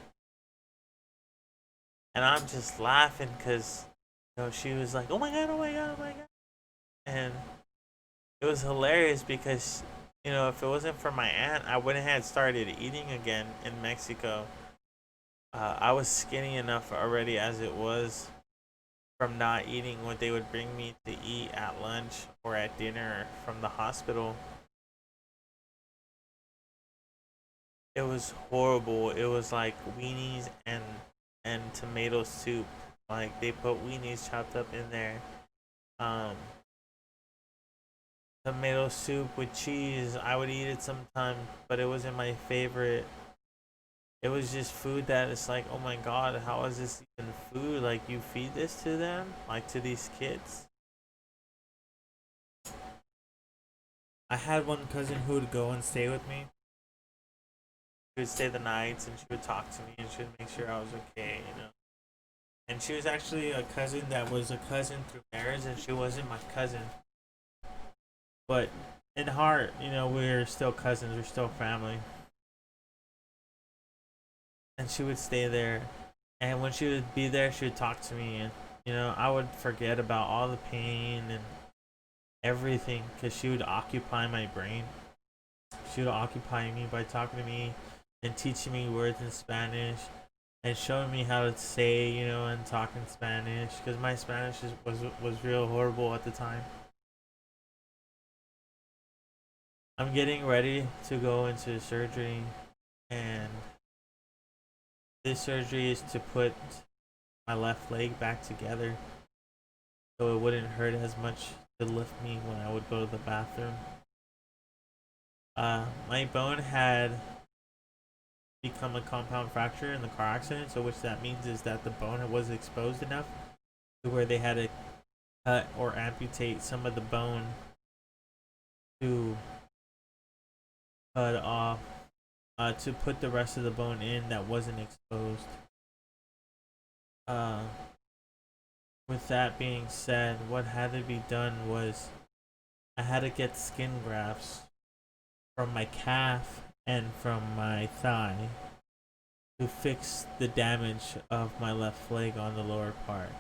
And I'm just laughing because, she was like, "Oh my god, oh my god, oh my god." And it was hilarious because, if it wasn't for my aunt, I wouldn't have started eating again in Mexico. I was skinny enough already as it was from not eating what they would bring me to eat at lunch or at dinner from the hospital. It was horrible. It was like weenies and tomato soup. Like they put weenies chopped up in there. Um, Tomato soup with cheese. I would eat it sometimes, but it wasn't my favorite. It was just food that it's like, oh my god, how is this even food? Like you feed this to them, like to these kids. I had one cousin who would go and stay with me. She would stay the nights and she would talk to me and she would make sure I was okay. And she was actually a cousin that was a cousin through marriage, and she wasn't my cousin. But in heart, we're still cousins, we're still family. And she would stay there. And when she would be there, she would talk to me. And, I would forget about all the pain and everything because she would occupy my brain. She would occupy me by talking to me and teaching me words in Spanish and showing me how to say, and talk in Spanish because my Spanish was real horrible at the time. I'm getting ready to go into surgery, and this surgery is to put my left leg back together so it wouldn't hurt as much to lift me when I would go to the bathroom. My bone had become a compound fracture in the car accident, so which that means is that the bone was exposed enough to where they had to cut or amputate some of the bone to cut off to put the rest of the bone in that wasn't exposed. With that being said, what had to be done was I had to get skin grafts from my calf and from my thigh to fix the damage of my left leg on the lower part.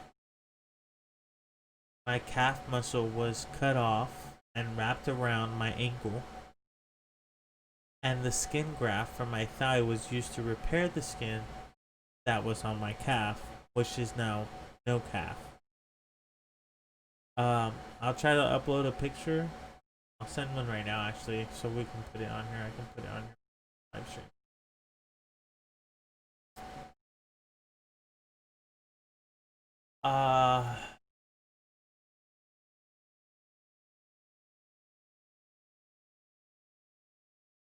My calf muscle was cut off and wrapped around my ankle, and the skin graft from my thigh was used to repair the skin that was on my calf, which is now no calf. I'll try to upload a picture. I'll send one right now, actually, so we can put it on here. I can put it on your live stream.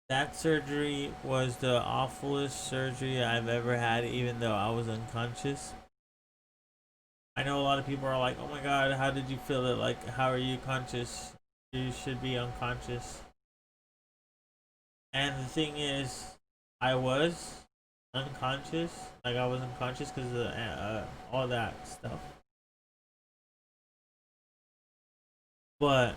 That surgery was the awfulest surgery I've ever had, even though I was unconscious. I know a lot of people are like, oh my god, how did you feel it? Like, how are you conscious? You should be unconscious. And the thing is, I was unconscious. Like, I was unconscious because of all that stuff. But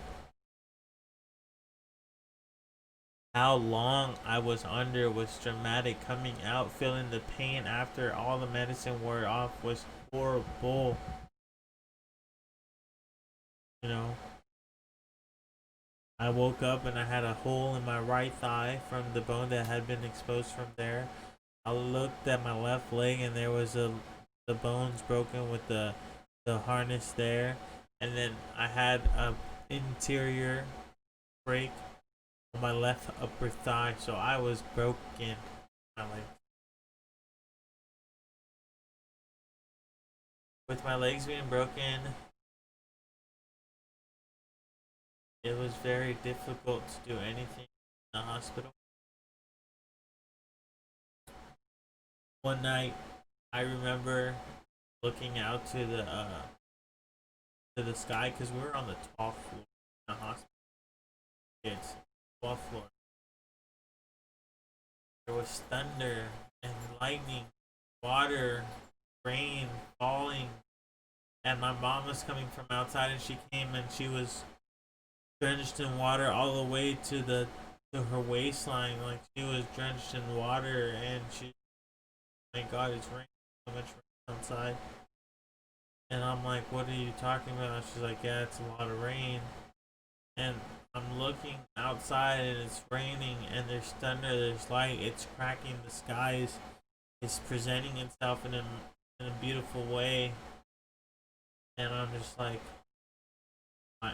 how long I was under was dramatic. Coming out, feeling the pain after all the medicine wore off was horrible. You know, I woke up and I had a hole in my right thigh from the bone that had been exposed from there. I looked at my left leg and there was the bones broken with the harness there, and then I had a interior break on my left upper thigh, so I was broken. My leg. With my legs being broken, it was very difficult to do anything in the hospital. One night, I remember looking out to the sky because we were on the 12th floor in the hospital. It's 12th floor. There was thunder and lightning, water, rain falling, and my mom was coming from outside, and she came and she was drenched in water all the way to her waistline. Like, she was drenched in water, and she, my god, it's raining so much rain outside. And I'm like, what are you talking about? She's like, yeah, it's a lot of rain. And I'm looking outside and it's raining and there's thunder, there's light, it's cracking the skies, it's presenting itself in a beautiful way. And I'm just like, are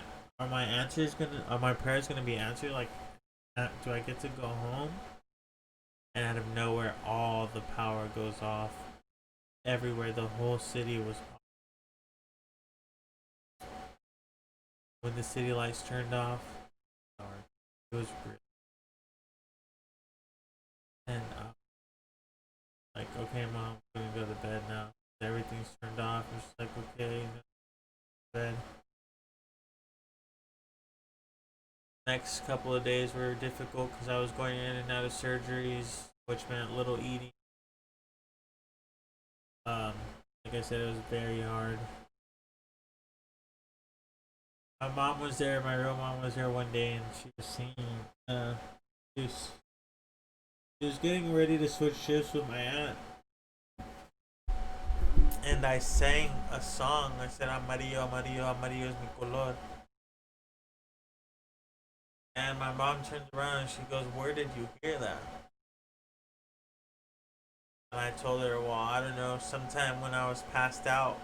my prayers gonna be answered? Like, do I get to go home? And out of nowhere, all the power goes off. Everywhere, the whole city was off. When the city lights turned off, it was great. And like, okay, mom, I'm gonna go to bed now. Everything's turned off. I'm just like, okay, bed. Next couple of days were difficult because I was going in and out of surgeries, which meant little eating. Like I said, it was very hard. My mom was there. My real mom was there one day, and she was singing. She was, she was getting ready to switch shifts with my aunt, and I sang a song. I said, "Amarillo, amarillo, amarillo es mi color." And my mom turns around and she goes, "Where did you hear that?" And I told her, "Well, I don't know. Sometime when I was passed out,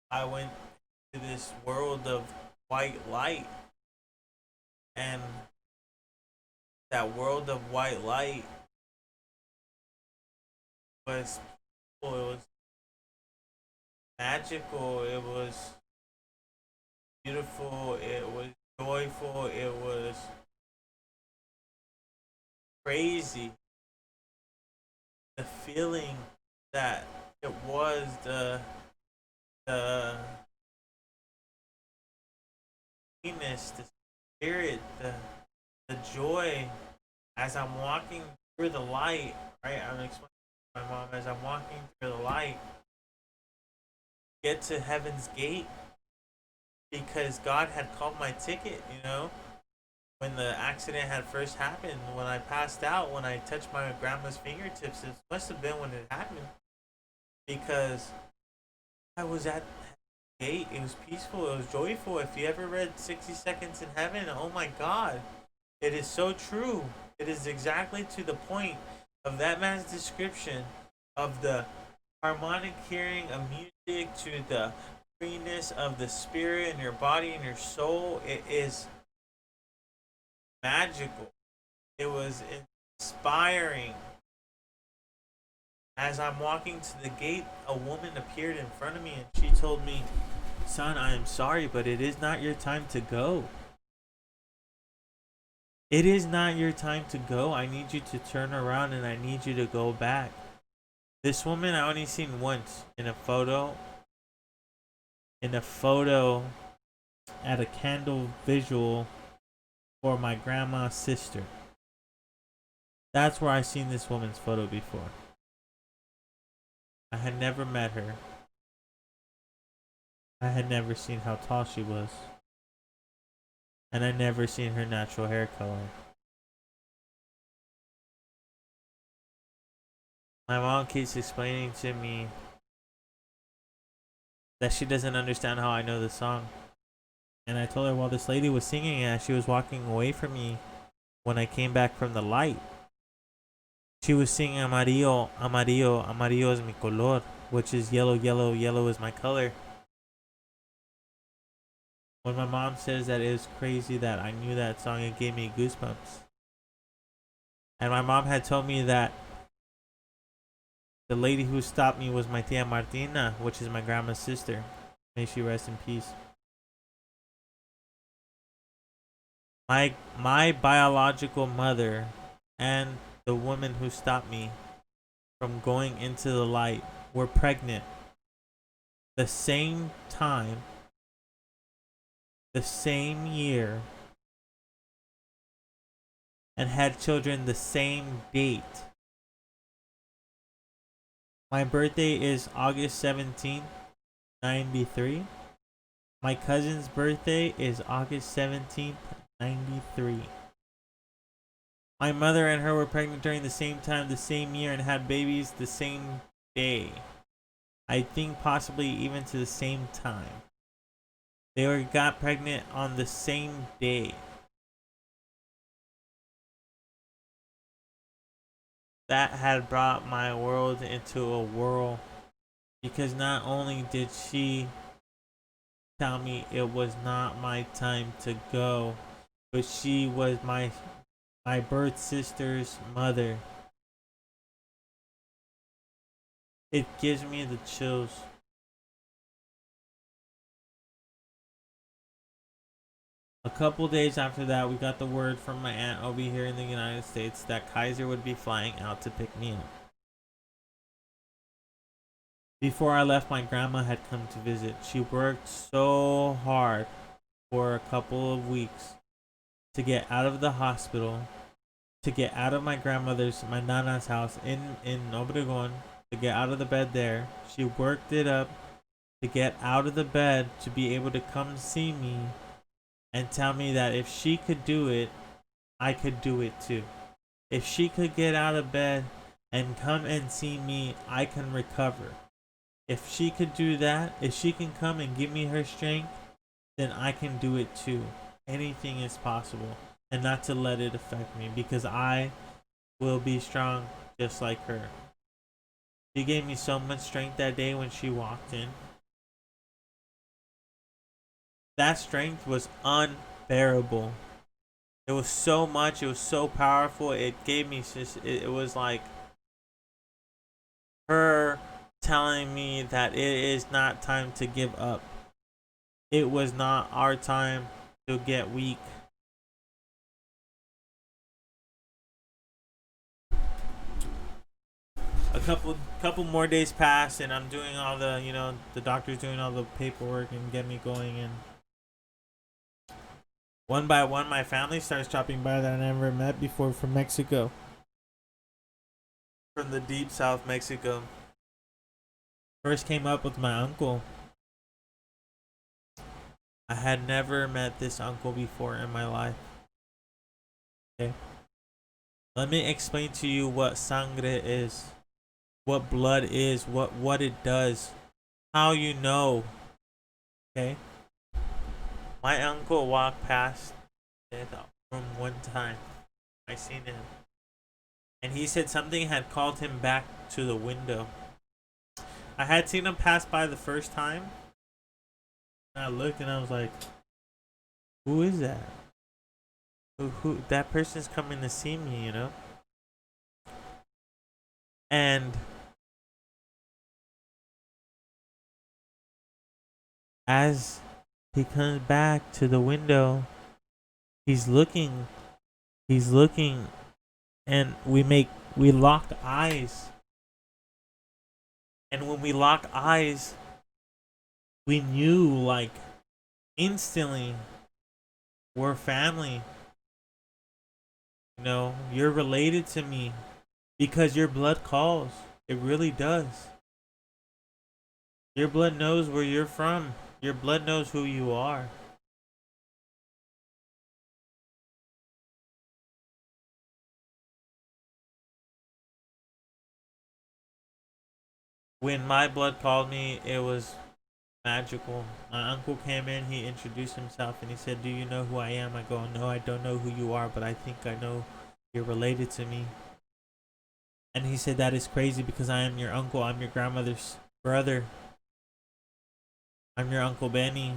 I went to this world of white light, and that world of white light was, well, it was magical. It was beautiful. It was joyful. It was crazy. The feeling that it was the happiness, the spirit, the joy as I'm walking through the light, right? I'm explaining to my mom as I'm walking through the light, get to heaven's gate because God had called my ticket, you know? When the accident had first happened, when I passed out, when I touched my grandma's fingertips, it must have been when it happened because I was at gate. It was peaceful. It was joyful. If you ever read 60 Seconds in Heaven, oh my God. It is so true. It is exactly to the point of that man's description of the harmonic hearing of music to the freeness of the spirit and your body and your soul. It is magical. It was inspiring. As I'm walking to the gate, a woman appeared in front of me and she told me, "Son, I am sorry, but it is not your time to go. It is not your time to go. I need you to turn around and I need you to go back." This woman I only seen once in a photo. At a candle visual for my grandma's sister. That's where I seen this woman's photo before. I had never met her. I had never seen how tall she was. And I never seen her natural hair color. My mom keeps explaining to me that she doesn't understand how I know the song. And I told her, well, this lady was singing it as she was walking away from me when I came back from the light. She was singing amarillo, amarillo, amarillo es mi color, which is yellow, yellow, yellow is my color. When my mom says that it was crazy that I knew that song, it gave me goosebumps. And my mom had told me that the lady who stopped me was my tia Martina, which is my grandma's sister. May she rest in peace. My biological mother and the woman who stopped me from going into the light were pregnant the same time, the same year, and had children the same date. My birthday is August 17th, 93. My cousin's birthday is August 17th, 93. My mother and her were pregnant during the same time, the same year, and had babies the same day. I think possibly even to the same time. They got pregnant on the same day. That had brought my world into a whirl, because not only did she tell me it was not my time to go, but she was my birth sister's mother. It gives me the chills. A couple days after that, we got the word from my aunt over here in the United States that Kaiser would be flying out to pick me up. Before I left, my grandma had come to visit. She worked so hard for a couple of weeks to get out of the hospital, to get out of my grandmother's, my nana's house in Obregon, to get out of the bed there. She worked it up to get out of the bed to be able to come see me and tell me that if she could do it, I could do it too. If she could get out of bed and come and see me, I can recover. If she could do that, if she can come and give me her strength, then I can do it too. Anything is possible. And not to let it affect me, because I will be strong just like her. She gave me so much strength that day when she walked in. That strength was unbearable. It was so much. It was so powerful. It gave me just. It was like her telling me that it is not time to give up. It was not our time to get weak. A couple more days passed, and I'm doing all the, the doctor's doing all the paperwork and get me going, and one by one my family starts dropping by that I never met before from Mexico, from the deep south Mexico. First came up with my uncle. I had never met this uncle before in my life. Okay, let me explain to you what sangre is, what blood is, what it does, how you know Okay. My uncle walked past the room one time. I seen him. And he said something had called him back to the window. I had seen him pass by the first time. And I looked and I was like, who is that? Who that person's coming to see me, you know? And as he comes back to the window, he's looking, and we locked eyes. And when we locked eyes, we knew like instantly we're family. You know, you're related to me because your blood calls. It really does. Your blood knows where you're from. Your blood knows who you are. When my blood called me, it was magical. My uncle came in, he introduced himself, and he said, "Do you know who I am?" I go, "No, I don't know who you are, but I think I know you're related to me." And he said, "That is crazy because I am your uncle. I'm your grandmother's brother. I'm your Uncle Benny."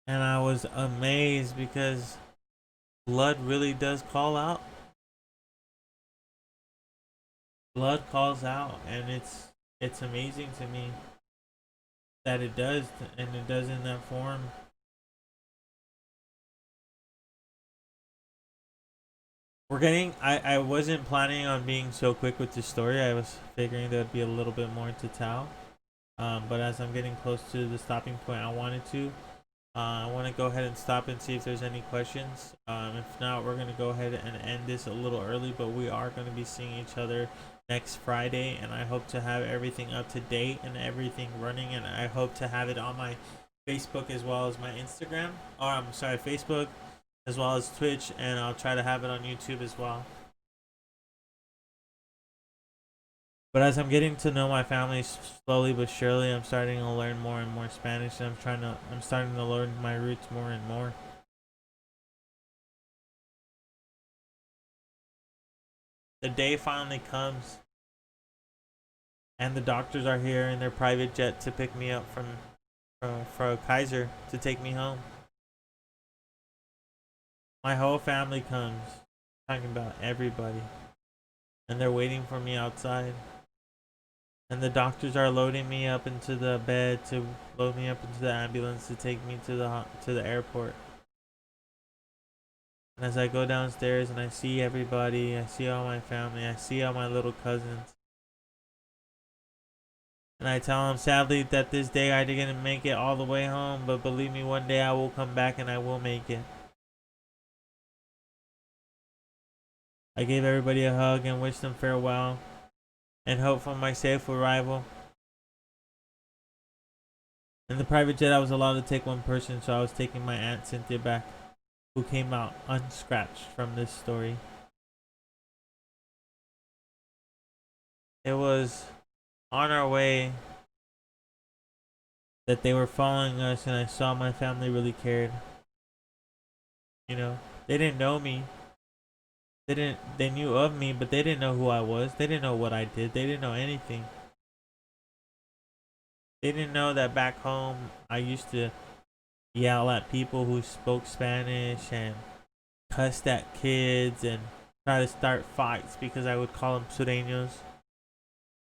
And I was amazed because blood really does call out. Blood calls out, and it's amazing to me that it does, and it does in that form. I wasn't planning on being so quick with this story. I was figuring there'd be a little bit more to tell. But as I'm getting close to the stopping point, I want to go ahead and stop and see if there's any questions. If not, we're going to go ahead and end this a little early, but we are going to be seeing each other next Friday, and I hope to have everything up to date and everything running, and I hope to have it on my Facebook as well as my Instagram. Or I'm sorry, Facebook as well as Twitch, and I'll try to have it on YouTube as well. But as I'm getting to know my family slowly but surely, I'm starting to learn more and more Spanish, and I'm starting to learn my roots more and more. The day finally comes, and the doctors are here in their private jet to pick me up from Kaiser to take me home. My whole family comes, talking about everybody, and they're waiting for me outside. And the doctors are loading me up into the bed to load me up into the ambulance to take me to the airport. And as I go downstairs and I see everybody, I see all my family, I see all my little cousins. And I tell them sadly that this day I didn't make it all the way home, but believe me, one day I will come back and I will make it. I gave everybody a hug and wished them farewell and hope for my safe arrival. In the private jet, I was allowed to take one person, so I was taking my Aunt Cynthia back, who came out unscratched from this story. It was on our way that they were following us, and I saw my family really cared. You know, they didn't know me. They knew of me, but they didn't know who I was. They didn't know what I did. They didn't know anything. They didn't know that back home I used to yell at people who spoke Spanish and cussed at kids and try to start fights because I would call them sureños.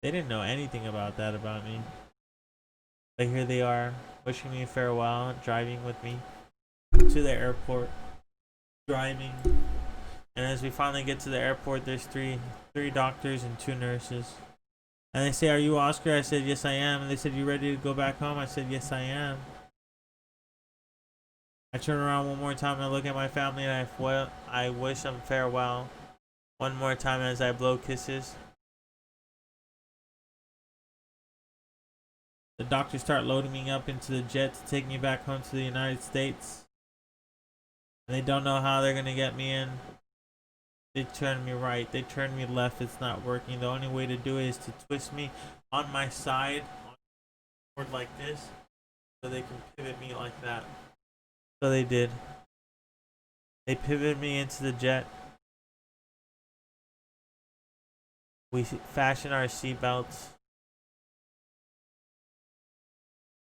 They didn't know anything about that about me. But here they are, wishing me farewell, driving with me to the airport, driving. And as we finally get to the airport, there's three doctors and two nurses. And they say, "Are you Oscar?" I said, "Yes, I am." And they said, "You ready to go back home?" I said, "Yes, I am." I turn around one more time and I look at my family and I wish them farewell one more time as I blow kisses. The doctors start loading me up into the jet to take me back home to the United States. And they don't know how they're going to get me in. They turn me right. They turn me left. It's not working. The only way to do it is to twist me on my side forward like this so they can pivot me like that. So they did. They pivoted me into the jet. We fashioned our seatbelts.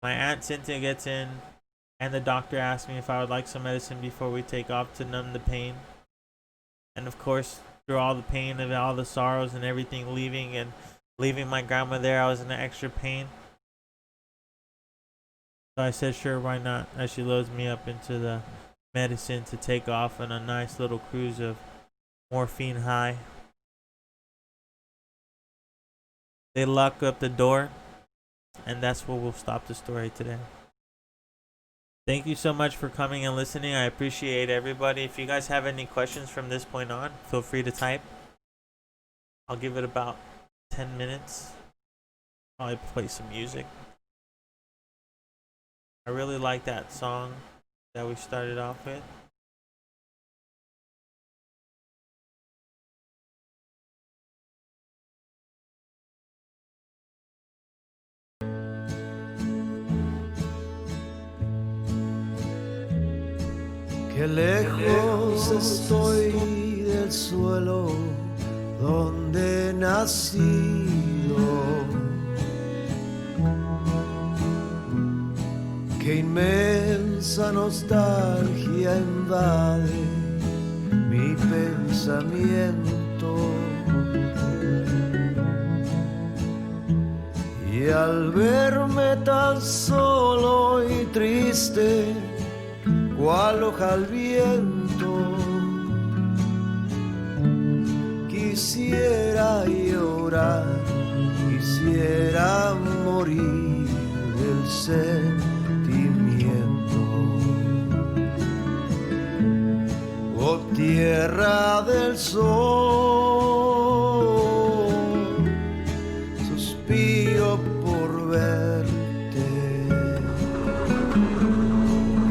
My Aunt Cynthia gets in, and the doctor asked me if I would like some medicine before we take off to numb the pain. And of course, through all the pain and all the sorrows and everything, leaving my grandma there, I was in extra pain. So I said, sure, why not? As she loads me up into the medicine to take off on a nice little cruise of morphine high. They lock up the door, and that's where we'll stop the story today. Thank you so much for coming and listening. I appreciate everybody. If you guys have any questions from this point on, feel free to type. I'll give it about 10 minutes. Probably play some music. I really like that song that we started off with. Qué lejos estoy del suelo donde he nacido. Qué inmensa nostalgia invade mi pensamiento. Y al verme tan solo y triste, cual hoja al viento, quisiera llorar, quisiera morir del sentimiento. Oh tierra del sol, suspiro por verte.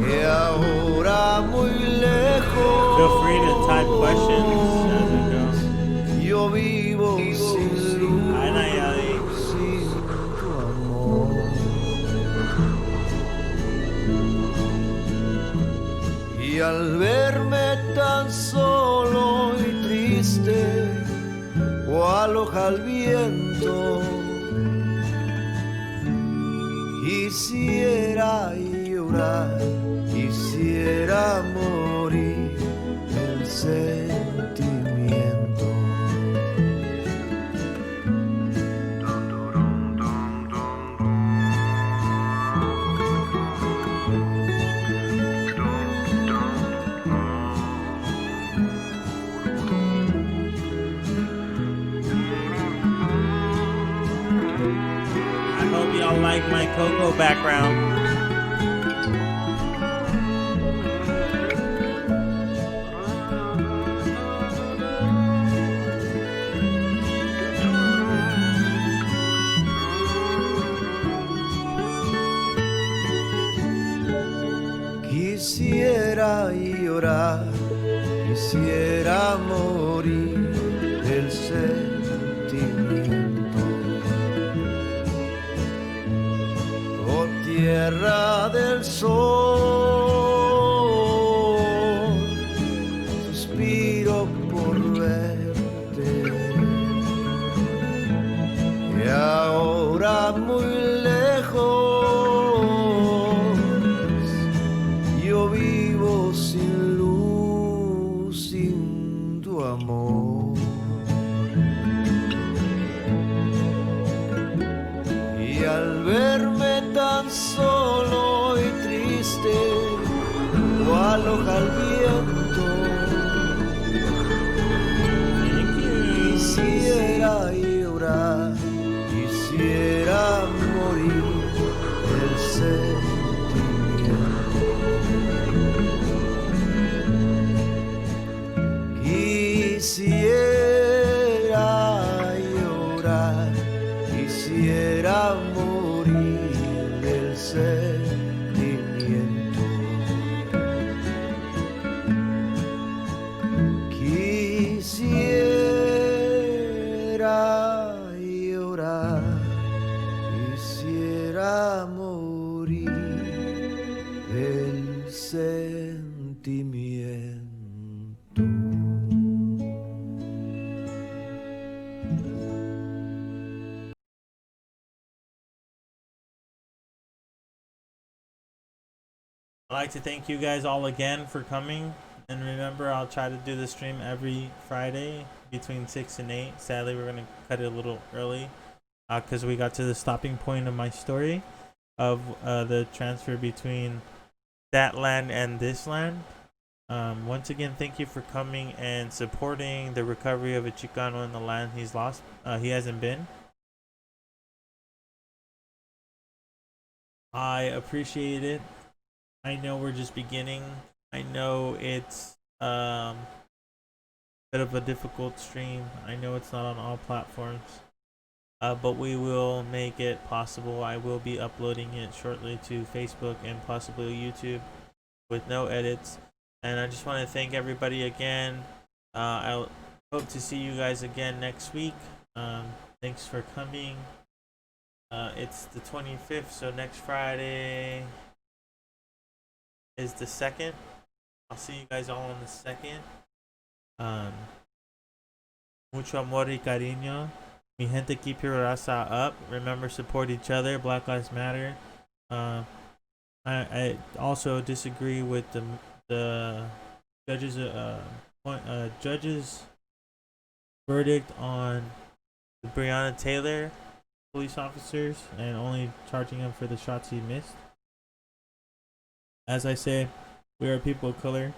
Y ahora muy lejos, Feel free to type questions as we go. yo vivo sin luz, Hi, Nayeli. sin tu amor. Y al verme tan solo y triste, cual hoja al viento, quisiera llorar, quisiera morir del sentimiento. I hope y'all like my Coco background. Quisiera llorar, quisiera morir del sentimiento. Oh tierra del sol, suspiro por verte. Y ahora muy lejos, yo vivo sin luz, sin tu amor. Y al verme tan solo y triste, cual hoja al viento, quisiera llorar, quisiera morir del sentimiento. Quisiera llorar, quisiera morir del sentimiento. Quisiera llorar, quisiera sentimiento. I'd like to thank you guys all again for coming. And remember, I'll try to do the stream every Friday between 6 and 8. Sadly, we're going to cut it a little early because we got to the stopping point of my story of the transfer between that land and this land. Once again, thank you for coming and supporting the recovery of a Chicano in the land he's lost. He hasn't been. I appreciate it. I know we're just beginning. I know it's a bit of a difficult stream. I know it's not on all platforms, but we will make it possible. I will be uploading it shortly to Facebook and possibly YouTube with no edits. And I just want to thank everybody again. I hope to see you guys again next week. Thanks for coming. It's the 25th, so next Friday is the 2nd. I'll see you guys all on the 2nd. Mucho amor y cariño. Mi gente, keep your raza up. Remember, support each other. Black Lives Matter. I also disagree with the judge's judge's verdict on the Breonna Taylor police officers and only charging him for the shots he missed. As I say, we are people of color.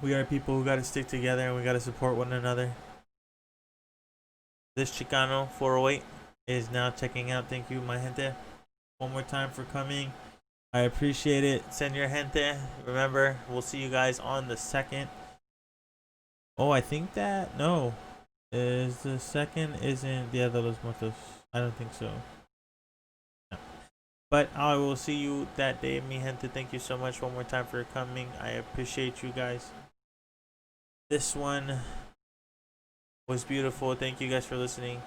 We are people who gotta stick together and we gotta support one another. This Chicano 408 is now checking out. Thank you, my gente, one more time for coming. I appreciate it. Send your gente. Remember, we'll see you guys on the 2nd. Oh, I think that no, is the 2nd isn't Dia de los Muertos. I don't think so. No. But I will see you that day, mi gente. Thank you so much one more time for coming. I appreciate you guys. This one was beautiful. Thank you guys for listening.